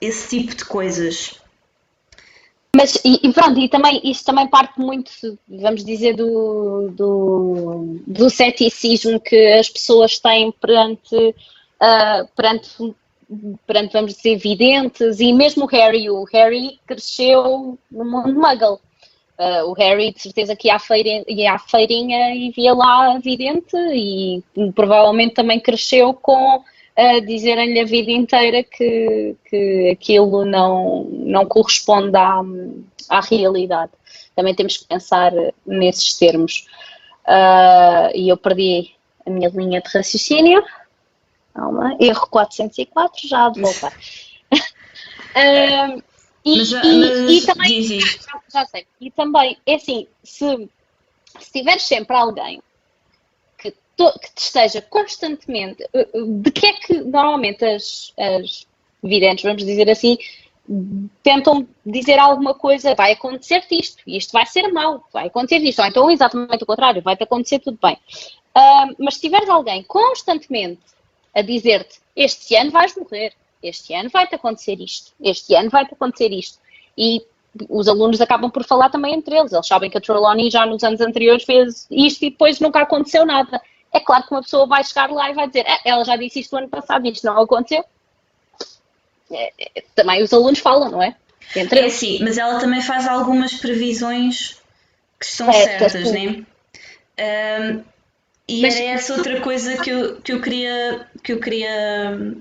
esse tipo de coisas. Mas, e pronto, e também, isso também parte muito, vamos dizer, do ceticismo que as pessoas têm perante, vamos dizer, videntes, e mesmo o Harry cresceu no mundo muggle. O Harry, de certeza que ia à feirinha e via lá a vidente e provavelmente também cresceu com dizerem-lhe a vida inteira que aquilo não corresponde à realidade. Também temos que pensar nesses termos. E eu perdi a minha linha de raciocínio. Calma, erro 404, já há de voltar. E Mas também, diz isto. já sei, e também, é assim, se tiveres sempre alguém que te esteja constantemente, de que é que normalmente as videntes, vamos dizer assim, tentam dizer alguma coisa, vai acontecer-te isto, e isto vai ser mau, vai acontecer isto, ou então exatamente o contrário, vai-te acontecer tudo bem. Mas se tiveres alguém constantemente a dizer-te, este ano vais morrer, este ano vai-te acontecer isto, este ano vai-te acontecer isto, e os alunos acabam por falar também entre eles, eles sabem que a Trelawney já nos anos anteriores fez isto e depois nunca aconteceu nada. É claro que uma pessoa vai chegar lá e vai dizer, ela já disse isto no ano passado e isto não aconteceu. Também os alunos falam, não é? Entre É eles. assim, mas ela também faz algumas previsões, que estão certo, certas, assim. né? E Mas, era essa outra coisa que eu queria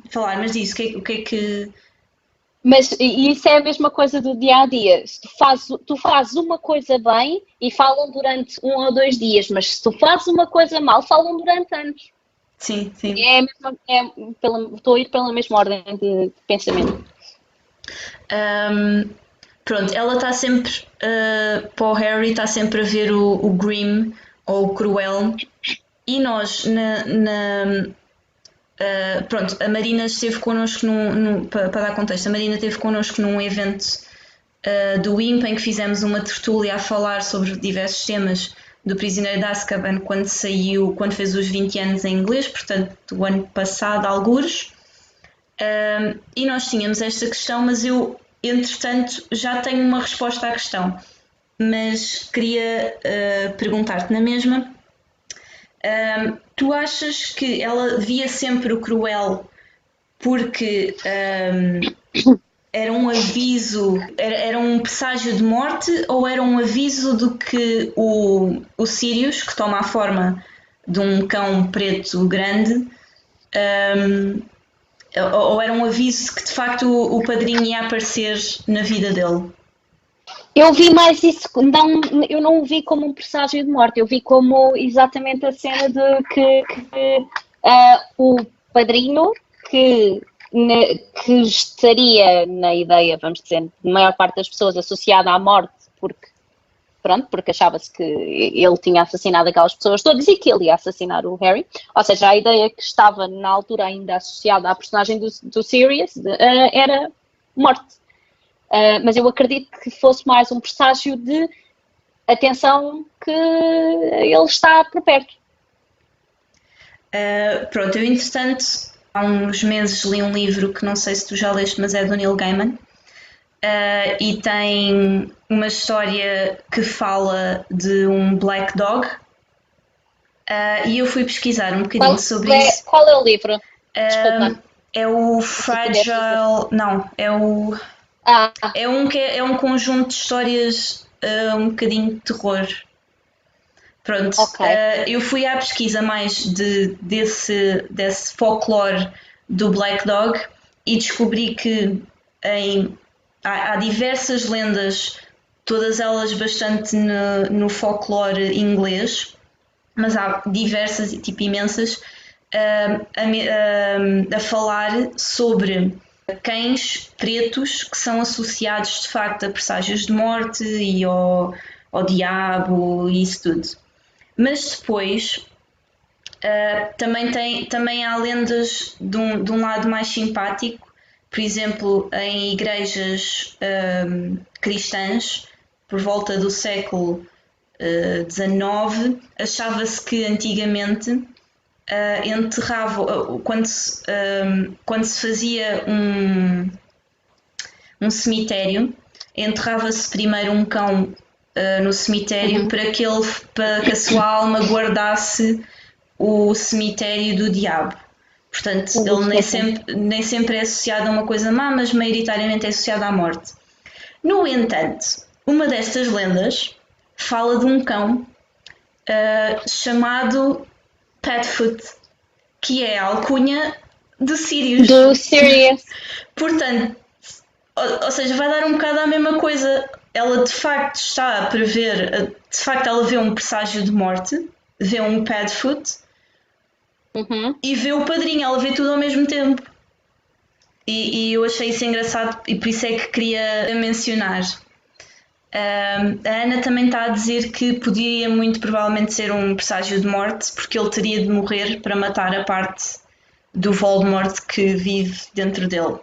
falar, mas diz, o que é que. mas isso é a mesma coisa do dia a dia. Se tu fazes uma coisa bem e falam durante 1 ou 2 dias, mas se tu fazes uma coisa mal, falam durante anos. Sim, sim. É a mesma, estou a ir pela mesma ordem de pensamento. Ahm, Pronto, ela está sempre, para o Harry, está sempre a ver o Grim ou o Cruel, e nós, pronto, a Marina esteve connosco, para dar contexto, a Marina esteve connosco num evento do IMP em que fizemos uma tertúlia a falar sobre diversos temas do Prisioneiro de Azkaban quando saiu, quando fez os 20 anos em inglês, portanto, o ano passado, algures. E nós tínhamos esta questão, mas eu, entretanto, já tenho uma resposta à questão. Mas queria perguntar-te na mesma. Tu achas que ela via sempre o Cruel porque era um aviso, era um presságio de morte ou era um aviso de que o Sirius, que toma a forma de um cão preto grande, ou era um aviso que de facto o padrinho ia aparecer na vida dele? Eu vi mais isso, não, eu não o vi como um presságio de morte, eu vi como exatamente a cena de que o padrinho que, que estaria na ideia, vamos dizer, de maior parte das pessoas associada à morte, porque pronto, porque achava-se que ele tinha assassinado aquelas pessoas todas e que ele ia assassinar o Harry. Ou seja, a ideia que estava na altura ainda associada à personagem do Sirius era morte. Mas eu acredito que fosse mais um presságio de atenção que ele está por perto. Pronto, eu entretanto, há uns meses li um livro que não sei se tu já leste, mas é do Neil Gaiman. E tem uma história que fala de um black dog. E eu fui pesquisar um bocadinho sobre isso. Qual é o livro? Desculpa, É o se puderes dizer. Fragile. Não, é o. Ah, É um conjunto de histórias um bocadinho de terror. Pronto, ok. eu fui à pesquisa mais desse folclore do Black Dog e descobri que há diversas lendas, todas elas bastante no folclore inglês, mas há diversas, tipo imensas, a falar sobre cães pretos que são associados de facto a presságios de morte e ao diabo e isso tudo. Mas depois também há lendas de um lado mais simpático, por exemplo, em igrejas cristãs, por volta do século XIX, achava-se que antigamente enterrava, quando se fazia um cemitério, enterrava-se primeiro um cão no cemitério para que a sua alma guardasse o cemitério do diabo. Portanto, ele nem sempre é associado a uma coisa má, mas maioritariamente é associado à morte. No entanto, uma destas lendas fala de um cão chamado Padfoot, que é a alcunha de Sirius. Do Sirius. Portanto, ou seja, vai dar um bocado à mesma coisa. Ela de facto está a prever, de facto ela vê um presságio de morte, vê um Padfoot e vê o padrinho, ela vê tudo ao mesmo tempo. E eu achei isso engraçado e por isso é que queria mencionar. A Ana também está a dizer que podia muito provavelmente ser um presságio de morte, porque ele teria de morrer para matar a parte do Voldemort que vive dentro dele.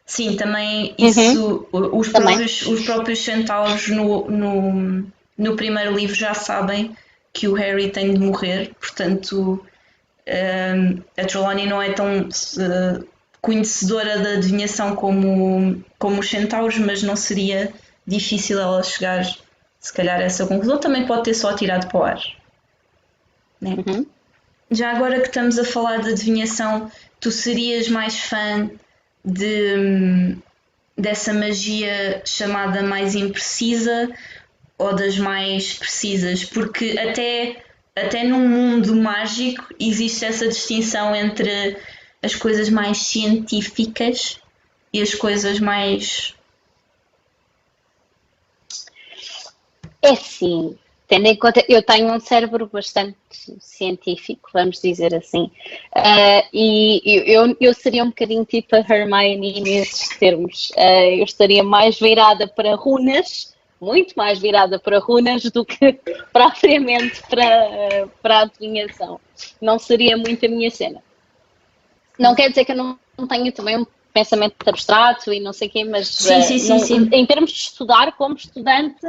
Sim, também isso, Também. Os próprios centauros no primeiro livro já sabem que o Harry tem de morrer, portanto a Trelawney não é tão conhecedora da adivinhação como os centauros, mas não seria difícil ela chegar, se calhar, a essa conclusão. Também pode ter só tirado para o ar. Né? Já agora que estamos a falar de adivinhação, tu serias mais fã dessa magia chamada mais imprecisa ou das mais precisas, porque até num mundo mágico existe essa distinção entre as coisas mais científicas e as coisas mais. É assim, tendo em conta, eu tenho um cérebro bastante científico, vamos dizer assim, e eu seria um bocadinho tipo a Hermione nesses termos. Eu estaria mais virada para runas, muito mais virada para runas do que propriamente para a adivinhação. Não seria muito a minha cena. Não quer dizer que eu não tenha também um pensamento abstrato e não sei o quê, mas Sim, sim, sim, sim. em termos de estudar como estudante,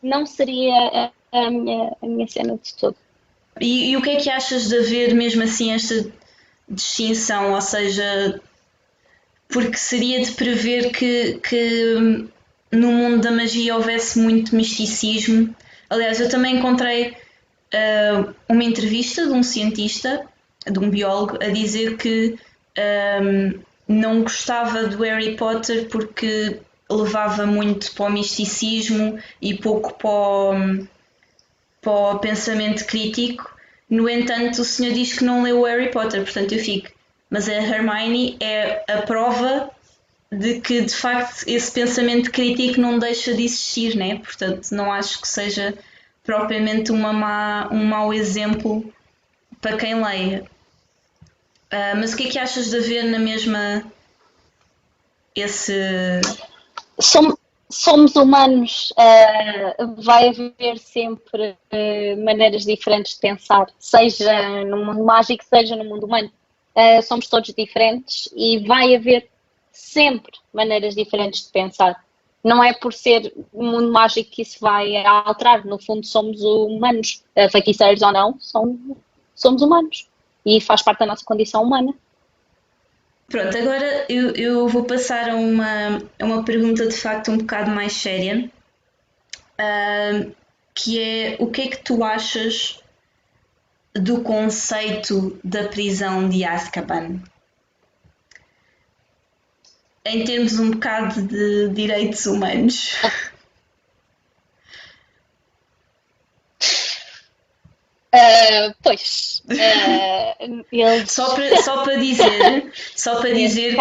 não seria a minha cena de todo. E o que é que achas de haver mesmo assim esta distinção? Ou seja, porque seria de prever que no mundo da magia houvesse muito misticismo. Aliás, eu também encontrei uma entrevista de um cientista, de um biólogo, a dizer que não gostava do Harry Potter porque levava muito para o misticismo e pouco para o pensamento crítico. No entanto, o senhor diz que não leu o Harry Potter, portanto eu fico. Mas a Hermione é a prova de que de facto esse pensamento crítico não deixa de existir, né? Portanto, não acho que seja propriamente um mau exemplo para quem leia. Mas o que é que achas de haver na mesma esse. Somos humanos, vai haver sempre maneiras diferentes de pensar, seja no mundo mágico, seja no mundo humano. Somos todos diferentes e vai haver sempre maneiras diferentes de pensar. Não é por ser um mundo mágico que isso vai alterar. No fundo, somos humanos, feiticeiros ou não, somos humanos e faz parte da nossa condição humana. Pronto, agora eu vou passar a uma pergunta de facto um bocado mais séria, que é o que é que tu achas do conceito da prisão de Azkaban? Em termos um bocado de direitos humanos. Pois, eles. Só para dizer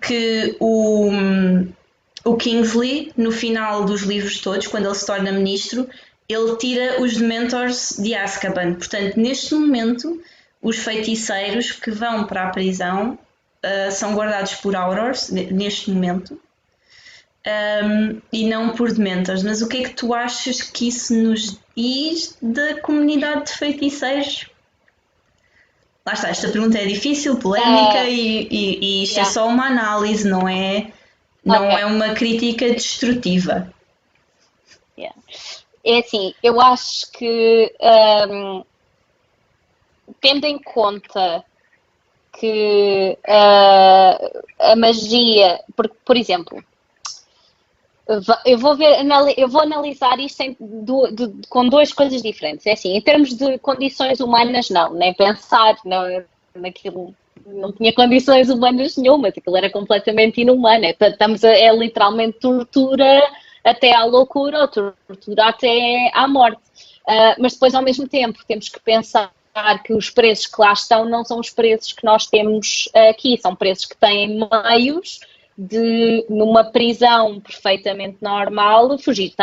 que o Kingsley, no final dos livros todos, quando ele se torna ministro, ele tira os Dementors de Azkaban. Portanto, neste momento, os feiticeiros que vão para a prisão são guardados por Aurors, neste momento, e não por Dementors. Mas o que é que tu achas que isso nos diz da comunidade de feiticeiros? Lá está, esta pergunta é difícil, polémica e isto é Yeah. só uma análise, não é Ok. uma crítica destrutiva. Yeah. É assim, eu acho que tendo em conta que a magia, por exemplo, eu vou analisar isto com duas coisas diferentes. É assim, em termos de condições humanas, não, nem pensar naquilo. Não tinha condições humanas nenhumas, aquilo era completamente inumano. É literalmente tortura até à loucura ou tortura até à morte. Mas depois, ao mesmo tempo, temos que pensar que os presos que lá estão não são os presos que nós temos aqui, são presos que têm meios de, numa prisão perfeitamente normal, fugir.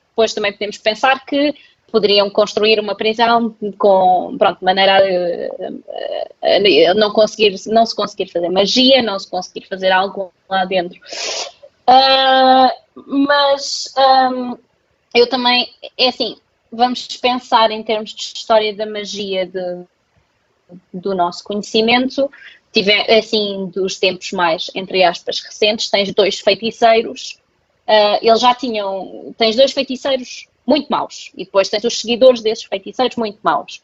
Depois também podemos pensar que poderiam construir uma prisão com, pronto, de maneira a não se conseguir fazer magia, não se conseguir fazer algo lá dentro. Mas eu também, é assim, vamos pensar em termos de história da magia do nosso conhecimento, assim, dos tempos mais, entre aspas, recentes, tens dois feiticeiros, eles já tens dois feiticeiros muito maus, e depois tens os seguidores desses feiticeiros muito maus.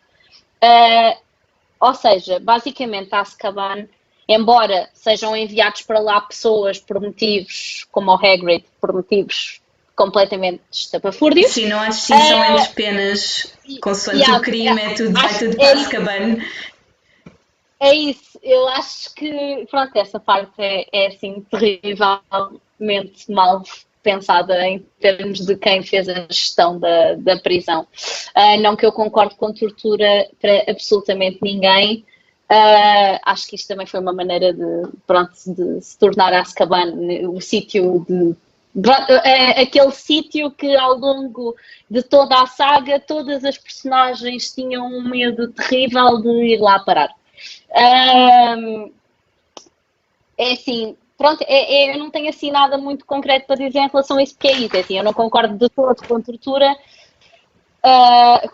Ou seja, basicamente a Azkaban, embora sejam enviados para lá pessoas por motivos, como o Hagrid, por motivos completamente estapafúrdios. Sim, não há distinção entre penas consoante o crime, vai tudo para Azkaban. É isso, eu acho que, pronto, essa parte é assim, terrivelmente mal pensada em termos de quem fez a gestão da prisão. Não que eu concorde com tortura para absolutamente ninguém. Acho que isto também foi uma maneira de se tornar Azkaban o sítio aquele sítio que ao longo de toda a saga todas as personagens tinham um medo terrível de ir lá parar. É assim, pronto, eu não tenho assim nada muito concreto para dizer em relação a isso, porque é isso, é assim, eu não concordo de todo com a tortura,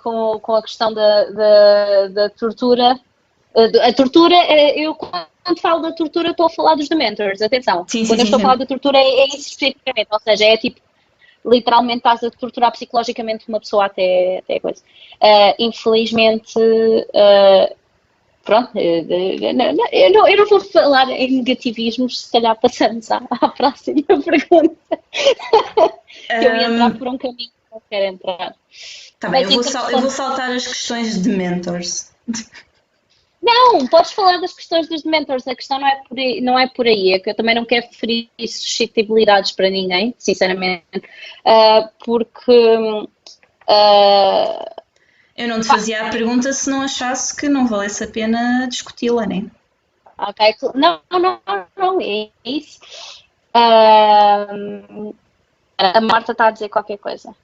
com a questão da tortura. A tortura, eu quando falo da tortura estou a falar dos Dementors, atenção. Sim, sim, Quando eu sim, estou a falar sim. da tortura é isso especificamente, ou seja, é tipo, literalmente estás a torturar psicologicamente uma pessoa até coisa. Infelizmente, pronto, eu não vou falar em negativismos, se calhar passamos à próxima pergunta. Que eu ia entrar por um caminho que não quero entrar. Tá bem, Mas eu vou saltar as questões de mentors. não, podes falar das questões dos Dementors, a questão não é por aí, é que eu também não quero ferir suscetibilidades para ninguém, sinceramente, porque Eu não te fazia a pergunta se não achasse que não valesse a pena discuti-la, né? ok, não, é isso. Ah, a Marta está a dizer qualquer coisa.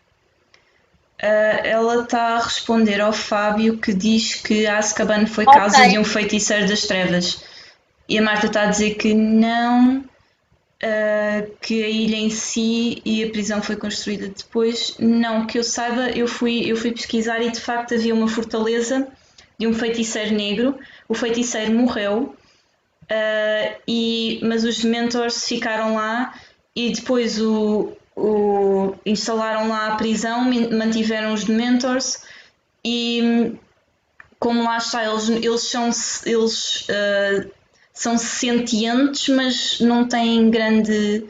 Ela está a responder ao Fábio que diz que Azkaban foi casa de Ok, um feiticeiro das trevas. E a Marta está a dizer que não, que a ilha em si e a prisão foi construída depois. Não, que eu saiba, eu fui pesquisar e de facto havia uma fortaleza de um feiticeiro negro. O feiticeiro morreu, mas os Dementors ficaram lá e depois instalaram lá a prisão, mantiveram os Dementors e como lá está, são sentientes, mas não têm grande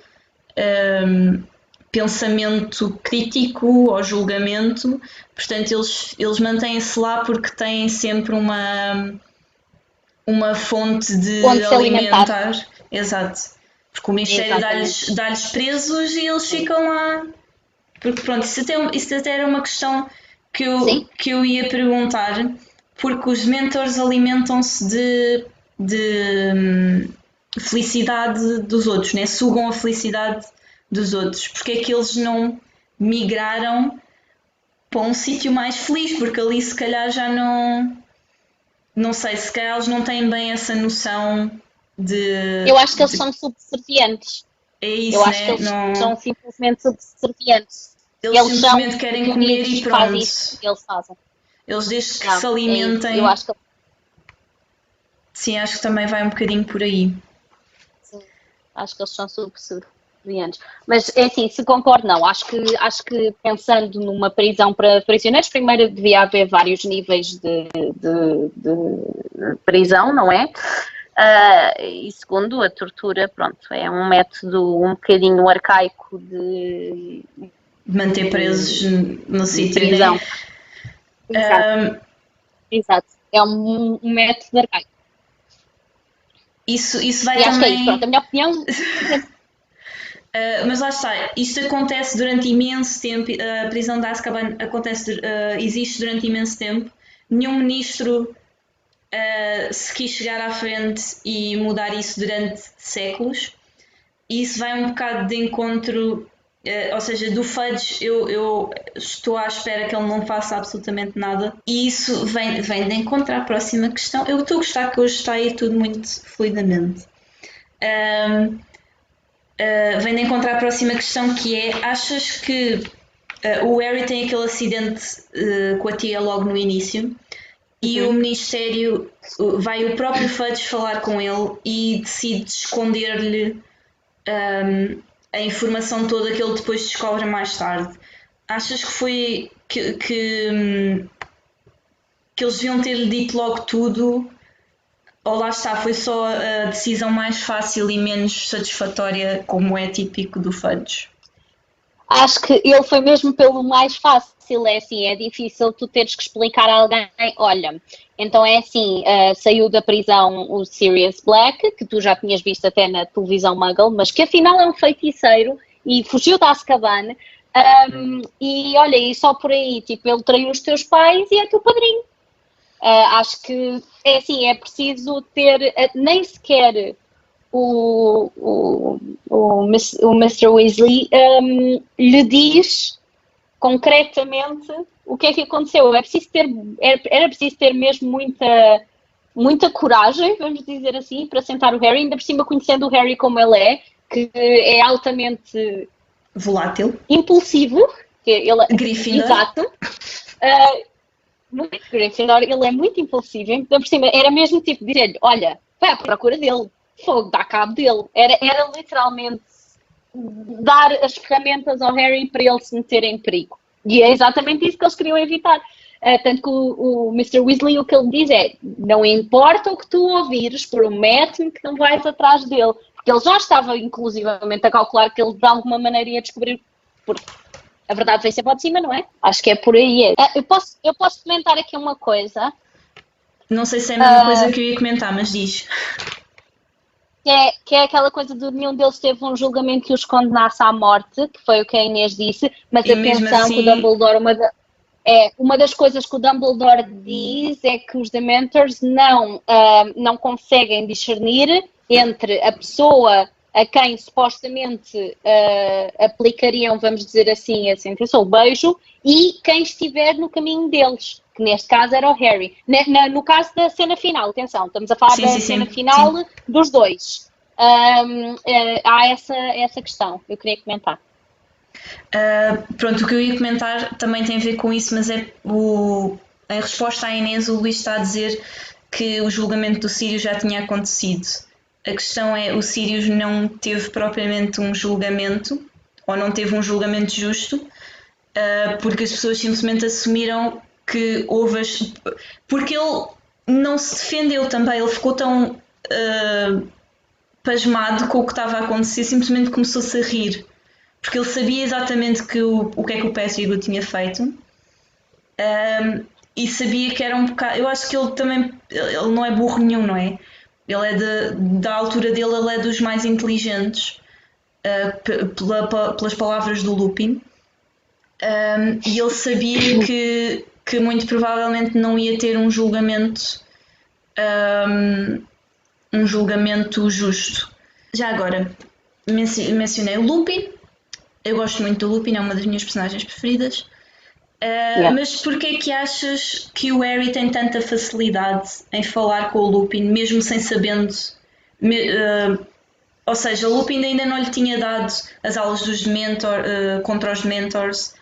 pensamento crítico ou julgamento, portanto eles mantêm-se lá porque têm sempre uma fonte de onde se alimentar. alimentar. Exato. Porque o Ministério Exatamente. dá-lhes presos e eles ficam lá. Porque pronto, isso até era uma questão Sim, que eu ia perguntar, porque os mentors alimentam-se de felicidade dos outros, né? Sugam a felicidade dos outros. Porque é que eles não migraram para um sítio mais feliz? Porque ali se calhar já não. Não sei, se calhar eles não têm bem essa noção eu acho que eles de são subservientes. é Eu isso, acho que né? eles Não, são simplesmente subservientes. eles Eles são simplesmente querem comer e unidos, faz pronto. isso e eles fazem. Eles desde que se Não, é isso. Eu alimentem, acho que sim, acho que também vai um bocadinho por aí. sim, acho que eles são subservientes. Mas é assim, se concordo, não. Acho que pensando numa prisão para prisioneiros, primeiro devia haver vários níveis de prisão, não é? E segundo, a tortura, pronto, é um método um bocadinho arcaico De manter presos no de sítio, né? prisão. Exato, exato. É um método arcaico. Isso vai E acho que é isso, pronto. A também. minha opinião, Mas lá está, isto acontece durante imenso tempo, a prisão de Azkaban existe durante imenso tempo. Nenhum ministro se quis chegar à frente e mudar isso durante séculos. E isso vai um bocado de encontro, ou seja, do Fudge eu estou à espera que ele não faça absolutamente nada. E isso vem de encontro à próxima questão. Eu estou a gostar que hoje está aí tudo muito fluidamente. Vem de encontro à próxima questão que é, achas que o Harry tem aquele acidente com a tia logo no início e o Ministério vai o próprio Fudge falar com ele e decide esconder-lhe a informação toda que ele depois descobre mais tarde. Achas que foi que eles deviam ter-lhe dito logo tudo? Ou lá está, foi só a decisão mais fácil e menos satisfatória, como é típico do Fudge? acho que ele foi mesmo pelo mais fácil. É assim, é difícil tu teres que explicar a alguém, olha, então é assim, saiu da prisão o Sirius Black, que tu já tinhas visto até na televisão Muggle, mas que afinal é um feiticeiro e fugiu da Azkaban. E olha, e só por aí, tipo, ele traiu os teus pais e é teu padrinho. Acho que é assim, é preciso ter, nem sequer o Mr. Weasley lhe diz concretamente o que é que aconteceu. Era preciso ter mesmo muita coragem, vamos dizer assim, para sentar o Harry, ainda por cima conhecendo o Harry como ele é, que é altamente Volátil. impulsivo, Gryffindor. Exato. Muito Gryffindor, ele é muito impulsivo, ainda por cima era mesmo tipo dizer-lhe, olha, vai à procura dele, fogo, dá cabo dele. Era literalmente dar as ferramentas ao Harry para ele se meter em perigo. E é exatamente isso que eles queriam evitar. Tanto que o Mr. Weasley o que ele diz é, não importa o que tu ouvires, promete-me que não vais atrás dele. Porque ele já estava inclusivamente a calcular que ele de alguma maneira ia descobrir, porque a verdade vem sempre ao de cima, não é? Acho que é por aí. Eu posso comentar aqui uma coisa. Não sei se é a mesma coisa que eu ia comentar, mas diz. Que é aquela coisa de nenhum deles teve um julgamento que os condenasse à morte, que foi o que a Inês disse, mas E mesmo atenção assim... que o Dumbledore, uma das coisas que o Dumbledore diz é que os Dementors não conseguem discernir entre a pessoa a quem supostamente aplicariam, vamos dizer assim, a sentença, ou o beijo, e quem estiver no caminho deles, que neste caso era o Harry. No caso da cena final, atenção, estamos a falar da cena final dos dois. Há essa questão, eu queria comentar. Pronto, o que eu ia comentar também tem a ver com isso, mas em resposta à Inês, o Luís está a dizer que o julgamento do Sirius já tinha acontecido. A questão é, o Sirius não teve propriamente um julgamento, ou não teve um julgamento justo, porque as pessoas simplesmente assumiram que houve... Porque ele não se defendeu também, ele ficou tão pasmado com o que estava a acontecer, simplesmente começou-se a rir. Porque ele sabia exatamente o que é que o Pettigrew tinha feito. E sabia que era um bocado... Eu acho que ele também... Ele não é burro nenhum, não é? Ele é da altura dele, ele é dos mais inteligentes pelas palavras do Lupin. E ele sabia que muito provavelmente não ia ter um julgamento justo. Já agora, mencionei o Lupin. Eu gosto muito do Lupin, é uma das minhas personagens preferidas. Mas porquê é que achas que o Harry tem tanta facilidade em falar com o Lupin, mesmo sem sabendo? Ou seja, o Lupin ainda não lhe tinha dado as aulas dos contra os Dementors,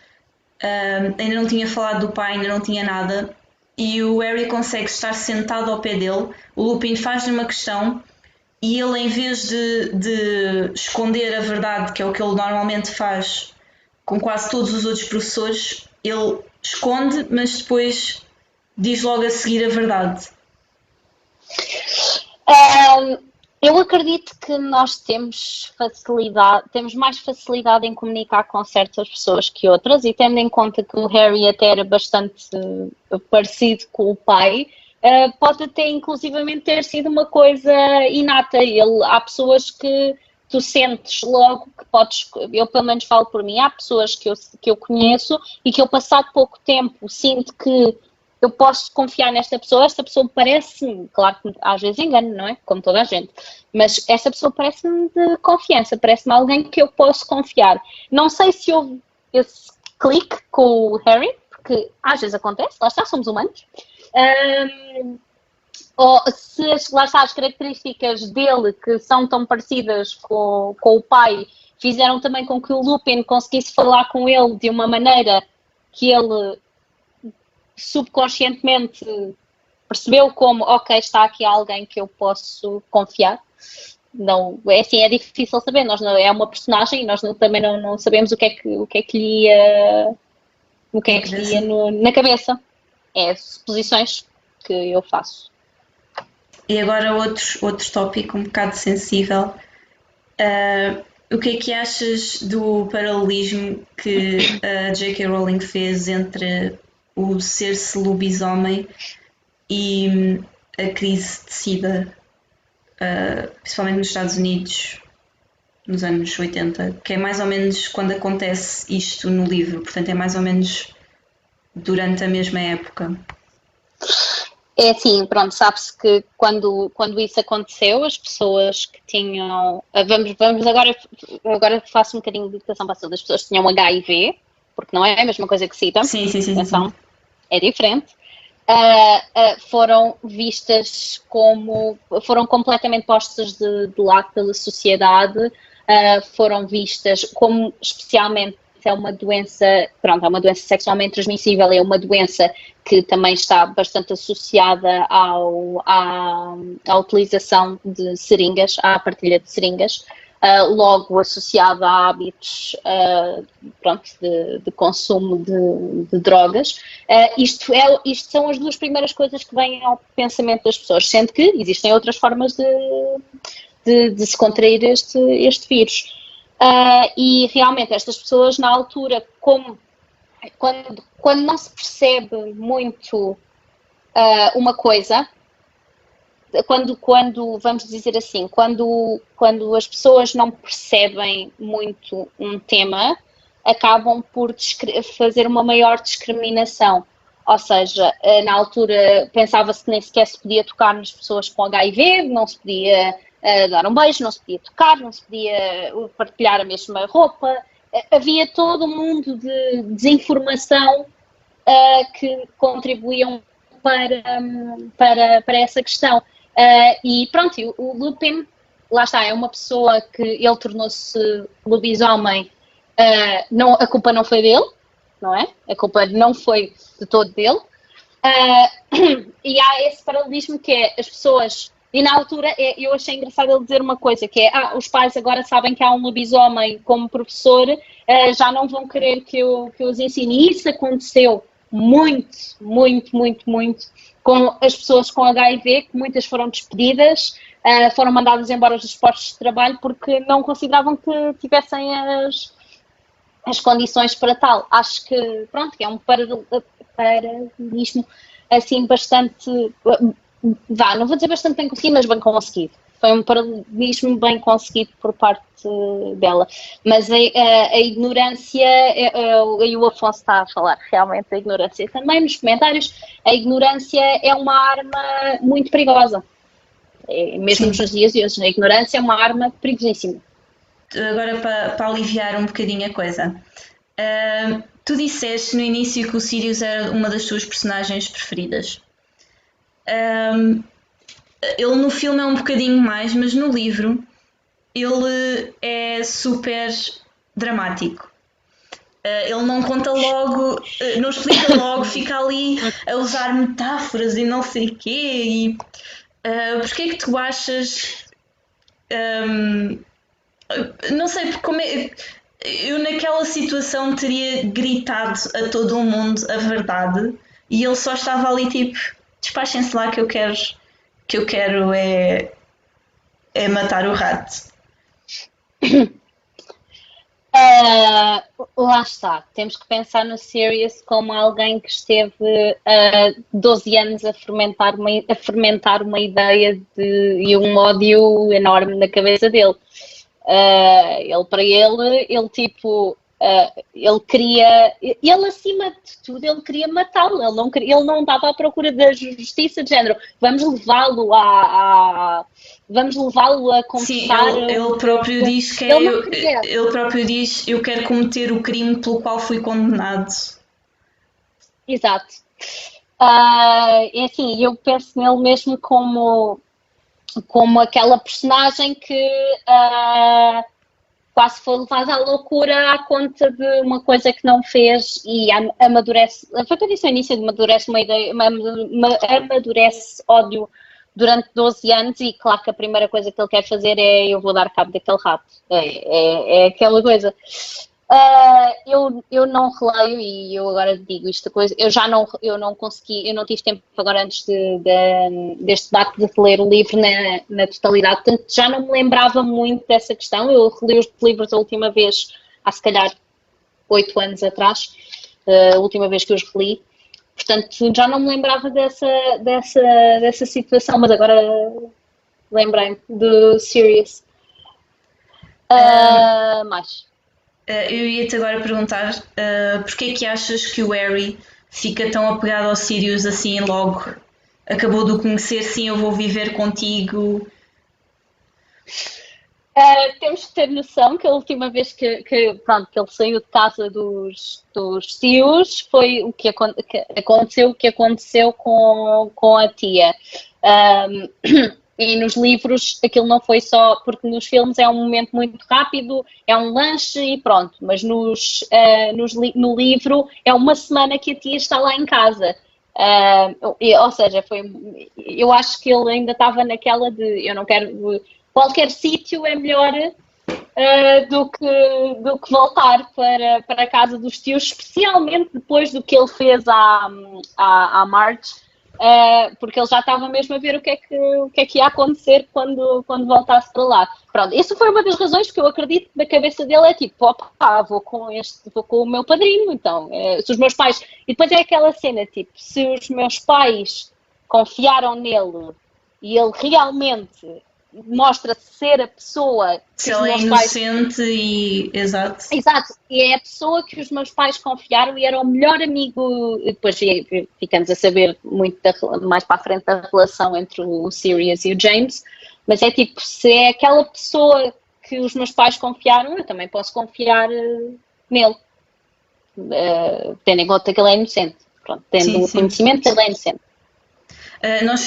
ainda não tinha falado do pai, ainda não tinha nada. E o Harry consegue estar sentado ao pé dele. O Lupin faz-lhe uma questão e ele, em vez de esconder a verdade, que é o que ele normalmente faz com quase todos os outros professores, ele esconde, mas depois diz logo a seguir a verdade. Eu acredito que nós temos mais facilidade em comunicar com certas pessoas que outras, e tendo em conta que o Harry até era bastante parecido com o pai, pode até inclusivamente ter sido uma coisa inata. Há pessoas que tu sentes logo que eu pelo menos falo por mim, há pessoas que eu conheço e que eu passado pouco tempo sinto que eu posso confiar nesta pessoa, esta pessoa parece-me, claro que às vezes engano, não é? Como toda a gente, mas essa pessoa parece-me de confiança, parece-me alguém que eu posso confiar. Não sei se houve esse clique com o Harry, porque às vezes acontece, lá está, somos humanos. Ou se lá está, as características dele, que são tão parecidas com o pai, fizeram também com que o Lupin conseguisse falar com ele de uma maneira que ele subconscientemente percebeu como, ok, está aqui alguém que eu posso confiar. Não, é assim, é difícil saber, é uma personagem e nós também não sabemos o que é que lhe ia na cabeça. É suposições que eu faço. E agora outro tópico um bocado sensível. O que é que achas do paralelismo que a J.K. Rowling fez entre o ser-se lobisomem e a crise de SIDA, principalmente nos Estados Unidos, nos anos 80, que é mais ou menos quando acontece isto no livro, portanto é mais ou menos durante a mesma época. É assim, pronto, sabe-se que quando isso aconteceu, as pessoas que tinham. Vamos agora faço um bocadinho de educação para todas as pessoas que tinham HIV, porque não é a mesma coisa que SIDA, Sim, sim, sim, sim, sim. atenção, é diferente. Foram vistas como. Foram completamente postas de lado pela sociedade, foram vistas como especialmente é uma doença, pronto, é uma doença sexualmente transmissível, é uma doença que também está bastante associada à utilização de seringas, à partilha de seringas, logo associada a hábitos pronto, de consumo de drogas. Isto são as duas primeiras coisas que vêm ao pensamento das pessoas, sendo que existem outras formas de se contrair este vírus. E realmente estas pessoas na altura, quando não se percebe muito uma coisa, quando vamos dizer assim, quando as pessoas não percebem muito um tema, acabam por fazer uma maior discriminação. Ou seja, na altura pensava-se que nem sequer se podia tocar nas pessoas com HIV, não se podia dar um beijo, não se podia tocar, não se podia partilhar a mesma roupa. Havia todo um mundo de desinformação que contribuíam para essa questão. E pronto, o Lupin, lá está, é uma pessoa que ele tornou-se lobisomem, a culpa não foi dele, não é? A culpa não foi de todo dele. E há esse paralelismo que é as pessoas. E na altura eu achei engraçado ele dizer uma coisa, que é os pais agora sabem que há um lobisomem como professor, já não vão querer que eu os ensine. E isso aconteceu muito, muito, muito, muito com as pessoas com HIV, que muitas foram despedidas, foram mandadas embora dos postos de trabalho porque não consideravam que tivessem as condições para tal. Acho que, pronto, que é um paralelismo assim bastante, não vou dizer bastante bem conseguido, mas bem conseguido. Foi um paralelismo bem conseguido por parte dela. Mas a ignorância, e o Afonso está a falar realmente da ignorância também nos comentários, a ignorância é uma arma muito perigosa. Mesmo nos dias de hoje, a ignorância é uma arma perigosíssima. Agora, para aliviar um bocadinho a coisa, tu disseste no início que o Sirius era uma das tuas personagens preferidas. Ele no filme é um bocadinho mais, mas no livro ele é super dramático. Ele não conta logo, não explica logo, fica ali a usar metáforas e não sei o quê. E porquê é que tu achas... não sei, como eu naquela situação teria gritado a todo o mundo a verdade e ele só estava ali tipo, despachem-se lá que eu quero é matar o rato. Lá está, temos que pensar no Sirius como alguém que esteve 12 anos a fermentar uma ideia e um ódio enorme na cabeça dele. Ele tipo, ele acima de tudo, ele queria matá-lo, ele não estava à procura da justiça de género, vamos levá-lo a confessar. Sim, ele próprio diz que ele próprio diz, eu quero cometer o crime pelo qual fui condenado. Exato. É assim, eu penso nele mesmo como aquela personagem que quase foi levada à loucura à conta de uma coisa que não fez e amadurece. Foi o que eu disse ao início, amadurece uma ideia, amadurece ódio durante 12 anos e claro que a primeira coisa que ele quer fazer é eu vou dar cabo daquele rato. É aquela coisa. Eu não releio e eu agora digo esta coisa, eu não consegui, eu não tive tempo agora antes deste debate de ler o livro na totalidade, portanto já não me lembrava muito dessa questão. Eu reli os livros a última vez, há se calhar 8 anos atrás, a última vez que os reli, portanto já não me lembrava dessa situação, mas agora lembrei-me do Sirius. Mais. Eu ia-te agora perguntar porque é que achas que o Harry fica tão apegado ao Sirius assim logo? Acabou de o conhecer, sim, eu vou viver contigo. Temos que ter noção que a última vez pronto, que ele saiu de casa dos tios foi que aconteceu o que aconteceu com a tia. Um, e nos livros aquilo não foi só, porque nos filmes é um momento muito rápido, é um lanche e pronto, mas no livro é uma semana que a tia está lá em casa. Ou seja, eu acho que ele ainda estava naquela de eu não quero. Qualquer sítio é melhor do que voltar para a casa dos tios, especialmente depois do que ele fez à Marge, porque ele já estava mesmo a ver o que é que ia acontecer quando voltasse para lá. Pronto, isso foi uma das razões que eu acredito que na cabeça dele é tipo, opa, vou com o meu padrinho, então, se os meus pais... E depois é aquela cena, tipo, se os meus pais confiaram nele e ele realmente mostra-se ser a pessoa que Se os ela é meus pais... inocente e. Exato. Exato, e é a pessoa que os meus pais confiaram e era o melhor amigo. Depois ficamos a saber muito mais para a frente da relação entre o Sirius e o James, mas é tipo, se é aquela pessoa que os meus pais confiaram, eu também posso confiar nele, tendo em conta que ele é inocente. Pronto, tendo Sim, o sim. conhecimento que ele é inocente.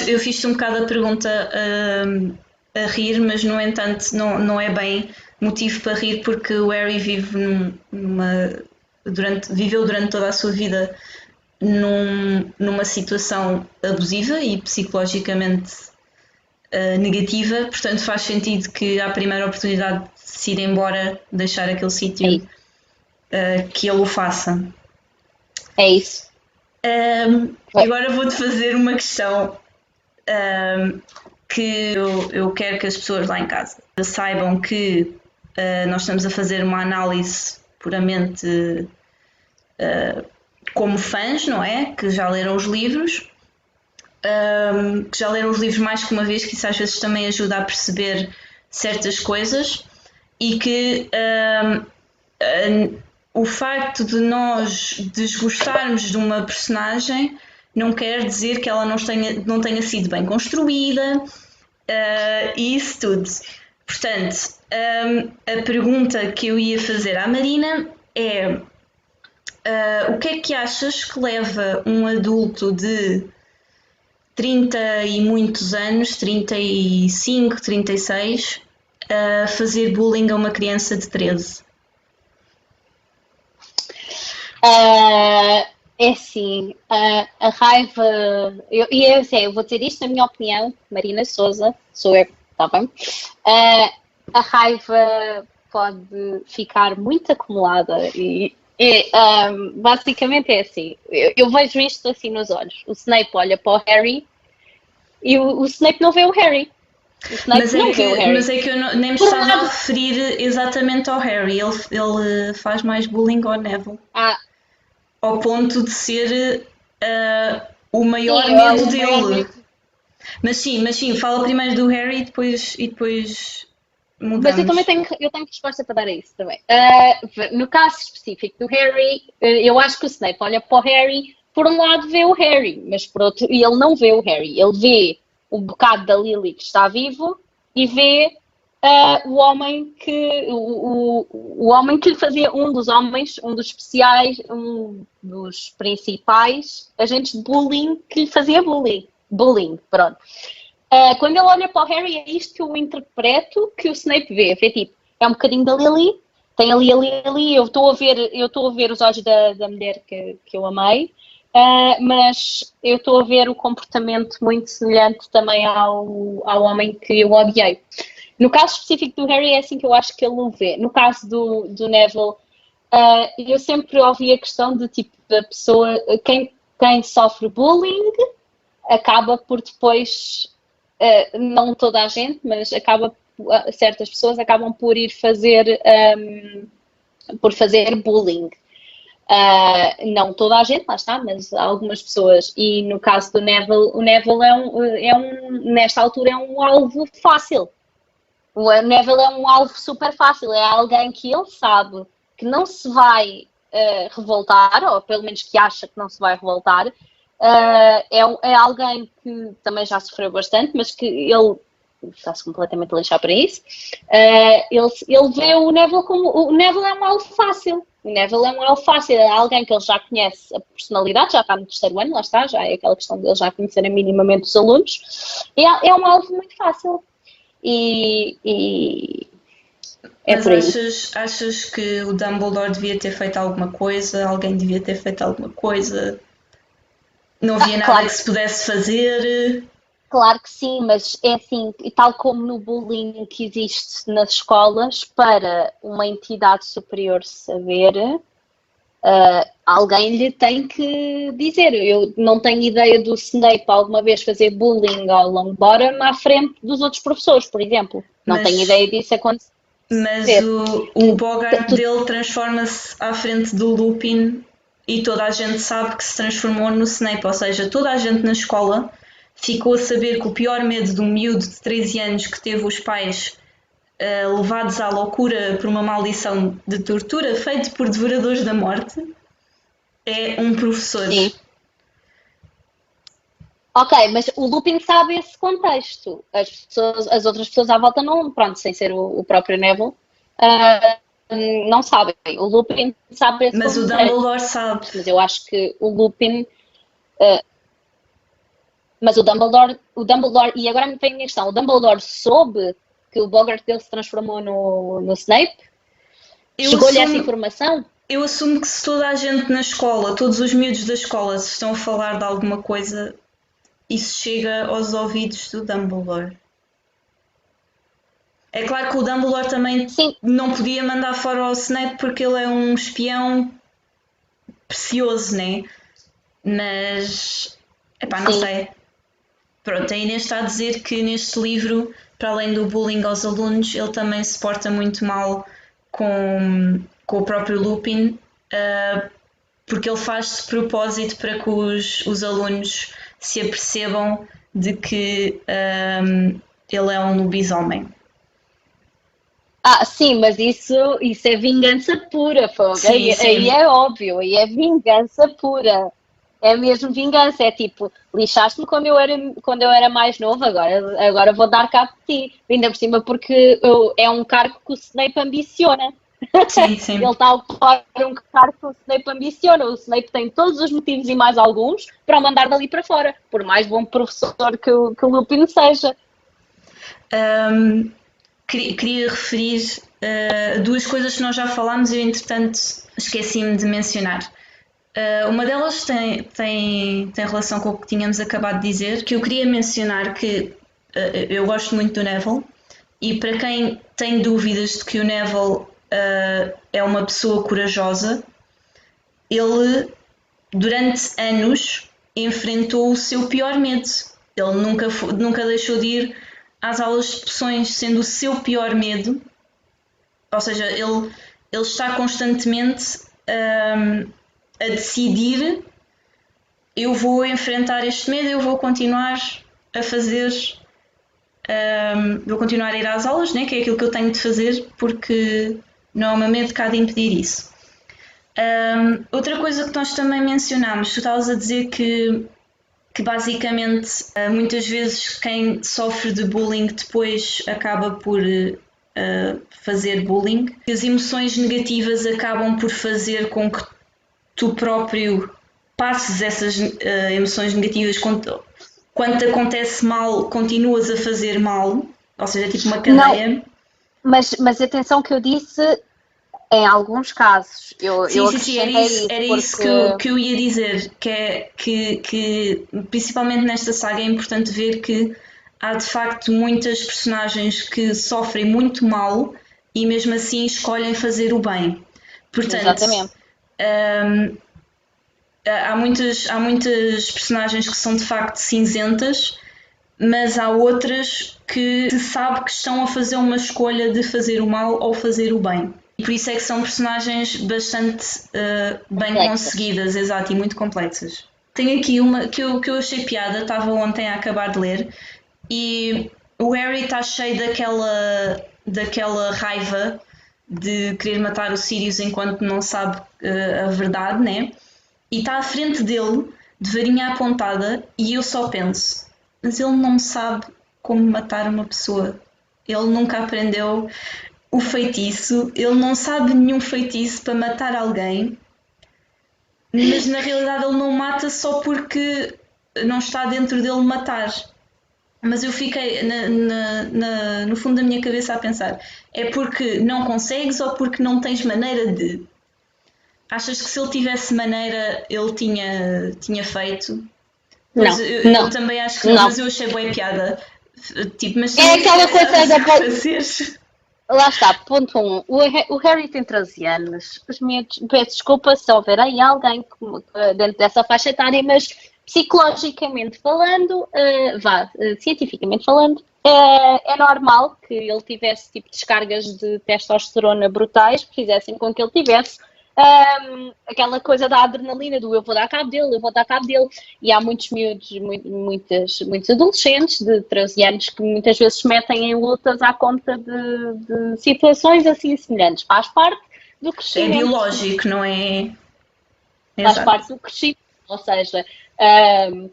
Eu fiz-te um bocado a pergunta a rir, mas no entanto não é bem motivo para rir porque o Harry vive viveu durante toda a sua vida numa situação abusiva e psicologicamente negativa, portanto faz sentido que à primeira oportunidade de se ir embora, deixar aquele sítio, que ele o faça. É isso. Agora vou-te fazer uma questão que eu quero que as pessoas lá em casa saibam que nós estamos a fazer uma análise puramente como fãs, não é? Que já leram os livros, que já leram os livros mais que uma vez, que isso às vezes também ajuda a perceber certas coisas e que o facto de nós desgostarmos de uma personagem não quer dizer que ela não tenha sido bem construída e isso tudo. Portanto, a pergunta que eu ia fazer à Marina é o que é que achas que leva um adulto de 30 e muitos anos, 35, 36, a fazer bullying a uma criança de 13? É assim, a raiva. Eu vou dizer isto na minha opinião, Marina Souza, sou eu, está bem? A raiva pode ficar muito acumulada e basicamente é assim. Eu vejo isto assim nos olhos. O Snape olha para o Harry e o Snape não vê o Harry. O Snape não vê o Harry. Mas é que eu nem me estava a referir exatamente ao Harry. Ele faz mais bullying ao Neville. Ao ponto de ser o maior medo dele. Mas sim, fala primeiro do Harry e depois mudamos. Mas eu tenho resposta para dar a isso também. No caso específico do Harry, eu acho que o Snape olha para o Harry, por um lado vê o Harry, mas por outro, ele não vê o Harry. Ele vê o bocado da Lily que está vivo e vê o homem que lhe fazia, um dos especiais, um dos principais agentes de bullying que lhe fazia bullying, pronto. Quando ele olha para o Harry, é isto que eu interpreto que o Snape vê tipo, é um bocadinho da Lily, tem ali a Lily, eu estou a ver os olhos da mulher que eu amei, mas eu estou a ver o comportamento muito semelhante também ao homem que eu odiei. No caso específico do Harry, é assim que eu acho que ele o vê. No caso do Neville, eu sempre ouvi a questão de tipo, da pessoa, quem sofre bullying acaba por depois, não toda a gente, mas certas pessoas acabam por ir fazer bullying. Não toda a gente, lá está, mas algumas pessoas. E no caso do Neville, o Neville nesta altura é um alvo fácil. O Neville é um alvo super fácil, é alguém que ele sabe que não se vai revoltar, ou pelo menos que acha que não se vai revoltar. É alguém que também já sofreu bastante, mas que ele está-se completamente a lixar para isso. Ele vê o Neville como. O Neville é um alvo fácil. O Neville é um alvo fácil, é alguém que ele já conhece a personalidade, já está no terceiro ano, lá está, já é aquela questão de ele já conhecerem minimamente os alunos. É um alvo muito fácil. E é Mas por aí. achas que o Dumbledore devia ter feito alguma coisa? Alguém devia ter feito alguma coisa? Não havia nada Claro, que se pudesse fazer? claro que sim, mas é assim, e tal como no bullying que existe nas escolas, para uma entidade superior saber, alguém lhe tem que dizer. Eu não tenho ideia do Snape alguma vez fazer bullying ao Longbottom à frente dos outros professores, por exemplo. Não tenho Mas, ideia disso acontecer. mas o Bogart Tu, dele transforma-se à frente do Lupin e toda a gente sabe que se transformou no Snape, ou seja, toda a gente na escola ficou a saber que o pior medo de um miúdo de 13 anos que teve os pais levados à loucura por uma maldição de tortura feito por devoradores da morte é um professor. sim. Ok, mas o Lupin sabe esse contexto. As outras pessoas à volta não, pronto, sem ser o próprio Neville, ah, não sabem. O Lupin sabe esse Mas o contexto. Dumbledore sabe. Mas eu acho que o Lupin. Mas o Dumbledore, e agora me vem a minha questão, o Dumbledore soube que o Bogart dele se transformou no Snape? Eu Chegou-lhe essa assumo, informação? eu assumo que se toda a gente na escola, todos os miúdos da escola, se estão a falar de alguma coisa, isso chega aos ouvidos do Dumbledore. É claro que o Dumbledore também Sim, não podia mandar fora o Snape porque ele é um espião precioso, né? Mas, epá, não sim. sei. Pronto, a Inês está a dizer que neste livro, para além do bullying aos alunos, ele também se porta muito mal com o próprio Lupin, porque ele faz de propósito para que os alunos se apercebam de que ele é um lobisomem. Ah, sim, mas isso é vingança pura, fogo. Sim, Aí sim. é óbvio, aí é vingança pura. É mesmo vingança, é tipo, lixaste-me quando eu era mais novo, agora vou dar cabo de ti. Ainda por cima porque é um cargo que o Snape ambiciona. Sim, Ele sim. está a ocupar um cargo que o Snape ambiciona. O Snape tem todos os motivos e mais alguns para o mandar dali para fora, por mais bom professor que o Lupin seja. Um, queria referir duas coisas que nós já falámos e eu, entretanto, esqueci-me de mencionar. Uma delas tem relação com o que tínhamos acabado de dizer, que eu queria mencionar que eu gosto muito do Neville e para quem tem dúvidas de que o Neville é uma pessoa corajosa, ele durante anos enfrentou o seu pior medo. Ele nunca deixou de ir às aulas de poções, sendo o seu pior medo, ou seja, ele está constantemente a decidir: eu vou enfrentar este medo, eu vou continuar a fazer, vou continuar a ir às aulas, né, que é aquilo que eu tenho de fazer, porque não há uma medo que há de impedir isso. Outra coisa que nós também mencionámos, tu estavas a dizer que basicamente muitas vezes quem sofre de bullying depois acaba por fazer bullying. As emoções negativas acabam por fazer com que tu próprio passes essas emoções negativas quando te acontece mal, continuas a fazer mal, ou seja, é tipo uma Não, cadeia. mas atenção que eu disse em alguns casos. Sim, Eu sim, sim, acrescentei isso era isso porque. que eu ia dizer, que é que principalmente nesta saga é importante ver que há de facto muitas personagens que sofrem muito mal e mesmo assim escolhem fazer o bem. Portanto, Exatamente. há muitas personagens que são de facto cinzentas, mas há outras que se sabe que estão a fazer uma escolha de fazer o mal ou fazer o bem. E por isso é que são personagens bastante bem Complexas. conseguidas, exato, e muito complexas. Tenho aqui uma que eu achei piada, estava ontem a acabar de ler, e o Harry está cheio daquela raiva de querer matar o Sirius enquanto não sabe a verdade, né? E está à frente dele, de varinha apontada, e eu só penso, mas ele não sabe como matar uma pessoa. Ele nunca aprendeu o feitiço, ele não sabe nenhum feitiço para matar alguém, mas na realidade ele não mata só porque não está dentro dele matar. Mas eu fiquei no fundo da minha cabeça a pensar: é porque não consegues ou porque não tens maneira de? Achas que se ele tivesse maneira ele tinha feito? Pois Não, eu não, também acho que não, não. mas eu achei boa piada. Tipo, mas É também se aquela calhar coisa sabes o da. que fazer. Lá está, ponto um. O Harry tem 13 anos. Os miúdos, peço desculpa se houver aí alguém dentro dessa faixa etária, mas psicologicamente falando, cientificamente falando, é normal que ele tivesse tipo descargas de testosterona brutais que fizessem com que ele tivesse aquela coisa da adrenalina do eu vou dar cabo dele, eu vou dar cabo dele. E há muitos miúdos, muitos adolescentes de 13 anos que muitas vezes se metem em lutas à conta de situações assim semelhantes. Faz parte do É crescimento. biológico, não é? Faz Exato. parte do crescimento. Ou seja, um,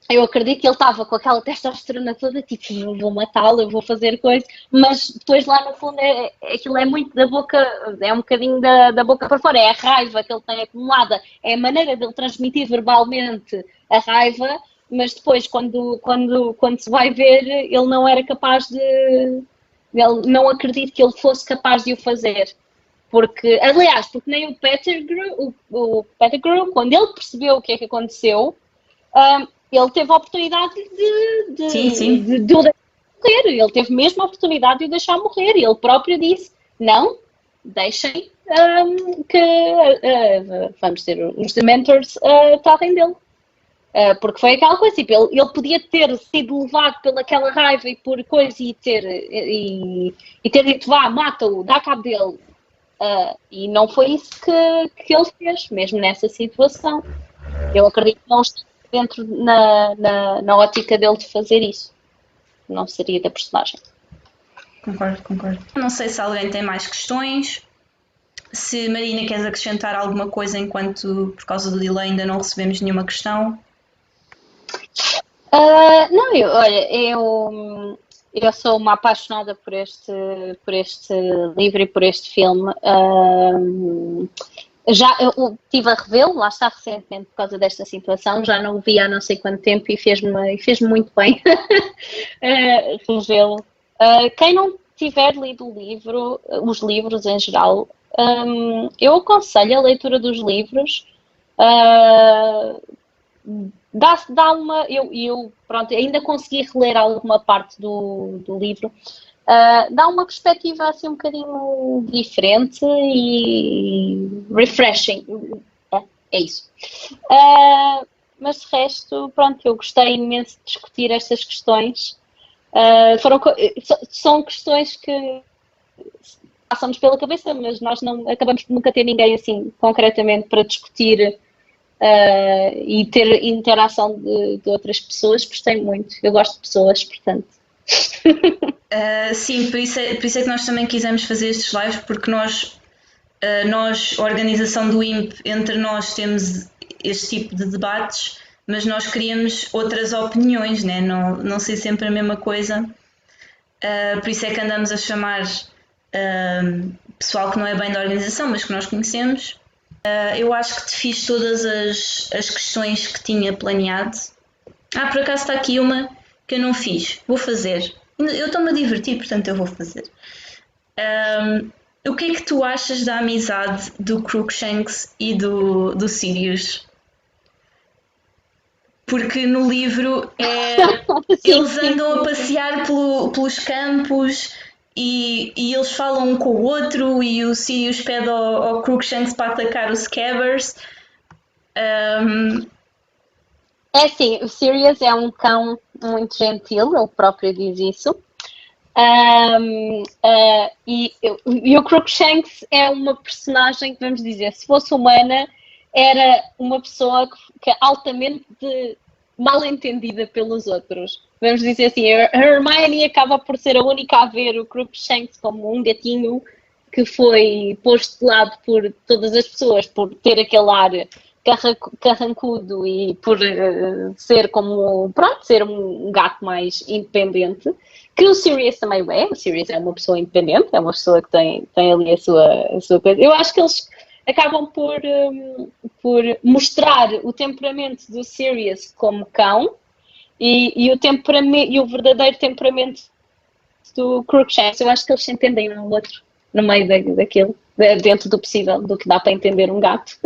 eu acredito que ele estava com aquela testosterona toda, tipo, eu vou matá-lo, eu vou fazer coisas, mas depois lá no fundo aquilo é muito da boca, é um bocadinho da boca para fora, é a raiva que ele tem acumulada, é a maneira dele transmitir verbalmente a raiva, mas depois quando se vai ver, ele não era capaz de. Ele não acredito que ele fosse capaz de o fazer. Porque, aliás, porque nem o Pettigrew, quando ele percebeu o que é que aconteceu, ele teve a oportunidade Sim, sim. de o deixar morrer. Ele teve mesmo a oportunidade de o deixar morrer. Ele próprio disse: não, deixem vamos ter os Dementors tratem dele. Porque foi aquela coisa, tipo, ele podia ter sido levado pelaquela raiva e por coisa e ter dito, vá, mata-o, dá cabo dele. E não foi isso que ele fez, mesmo nessa situação. Eu acredito que não está dentro na ótica dele de fazer isso. Não seria da personagem. Concordo, concordo. Não sei se alguém tem mais questões. Se Marina queres acrescentar alguma coisa enquanto por causa do delay ainda não recebemos nenhuma questão. Não, olha, eu sou uma apaixonada por este livro e por este filme. Já eu estive a revê-lo, lá está recentemente por causa desta situação, já não o vi há não sei quanto tempo e fez-me muito bem revê-lo. Quem não tiver lido o livro, os livros em geral, eu aconselho a leitura dos livros. Uh, dá uma. Pronto, ainda consegui reler alguma parte do livro. Dá uma perspectiva assim um bocadinho diferente e refreshing. É isso. Mas de resto, pronto, eu gostei imenso de discutir estas questões. São questões que passam-nos pela cabeça, mas nós não acabamos por nunca ter ninguém assim concretamente para discutir e ter interação de outras pessoas. Gostei muito. Eu gosto de pessoas, portanto. Sim, por isso é que nós também quisemos fazer estes lives, porque nós, a organização do IMP, entre nós temos este tipo de debates, mas nós queríamos outras opiniões, né? Não ser sempre a mesma coisa. Por isso é que andamos a chamar pessoal que não é bem da organização, mas que nós conhecemos. Eu acho que te fiz todas as questões que tinha planeado. Por acaso está aqui uma que eu não fiz. Vou fazer. Eu estou-me a divertir, portanto eu vou fazer. O que é que tu achas da amizade do Crookshanks e do Sirius? Porque no livro eles andam a passear pelos campos e eles falam um com o outro e o Sirius pede ao Crookshanks para atacar os Scabbers. É assim, o Sirius é um cão muito gentil, ele próprio diz isso. E o Crookshanks é uma personagem que, vamos dizer, se fosse humana, era uma pessoa que altamente mal entendida pelos outros. Vamos dizer assim, a Hermione acaba por ser a única a ver o Crookshanks como um gatinho que foi posto de lado por todas as pessoas, por ter aquele ar carrancudo e por ser como, pronto, ser um gato mais independente, que o Sirius também é. O Sirius é uma pessoa independente, é uma pessoa que tem ali a sua coisa. Eu acho que eles acabam por mostrar o temperamento do Sirius como cão e o verdadeiro temperamento do Crookshanks. Eu acho que eles se entendem um ao outro no meio daquilo, dentro do possível, do que dá para entender um gato.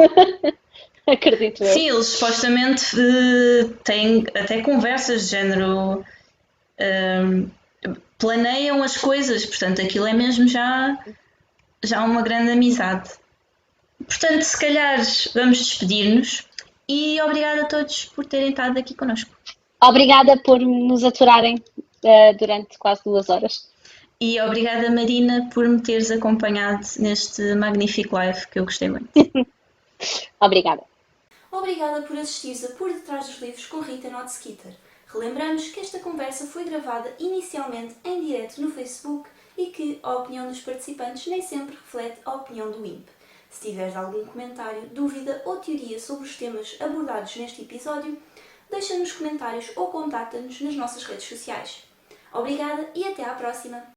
Acredito eu. Sim, eles supostamente têm até conversas de género, eh, planeiam as coisas, portanto aquilo é mesmo já uma grande amizade. Portanto, se calhar vamos despedir-nos e obrigada a todos por terem estado aqui connosco. Obrigada por nos aturarem durante quase 2 horas. E obrigada, Marina, por me teres acompanhado neste magnífico live que eu gostei muito. Obrigada. Obrigada por assistires a Por Detrás dos Livros com Rita Notskitter. Relembramos que esta conversa foi gravada inicialmente em direto no Facebook e que a opinião dos participantes nem sempre reflete a opinião do IMP. Se tiveres algum comentário, dúvida ou teoria sobre os temas abordados neste episódio, deixa nos comentários ou contacta-nos nas nossas redes sociais. Obrigada e até à próxima!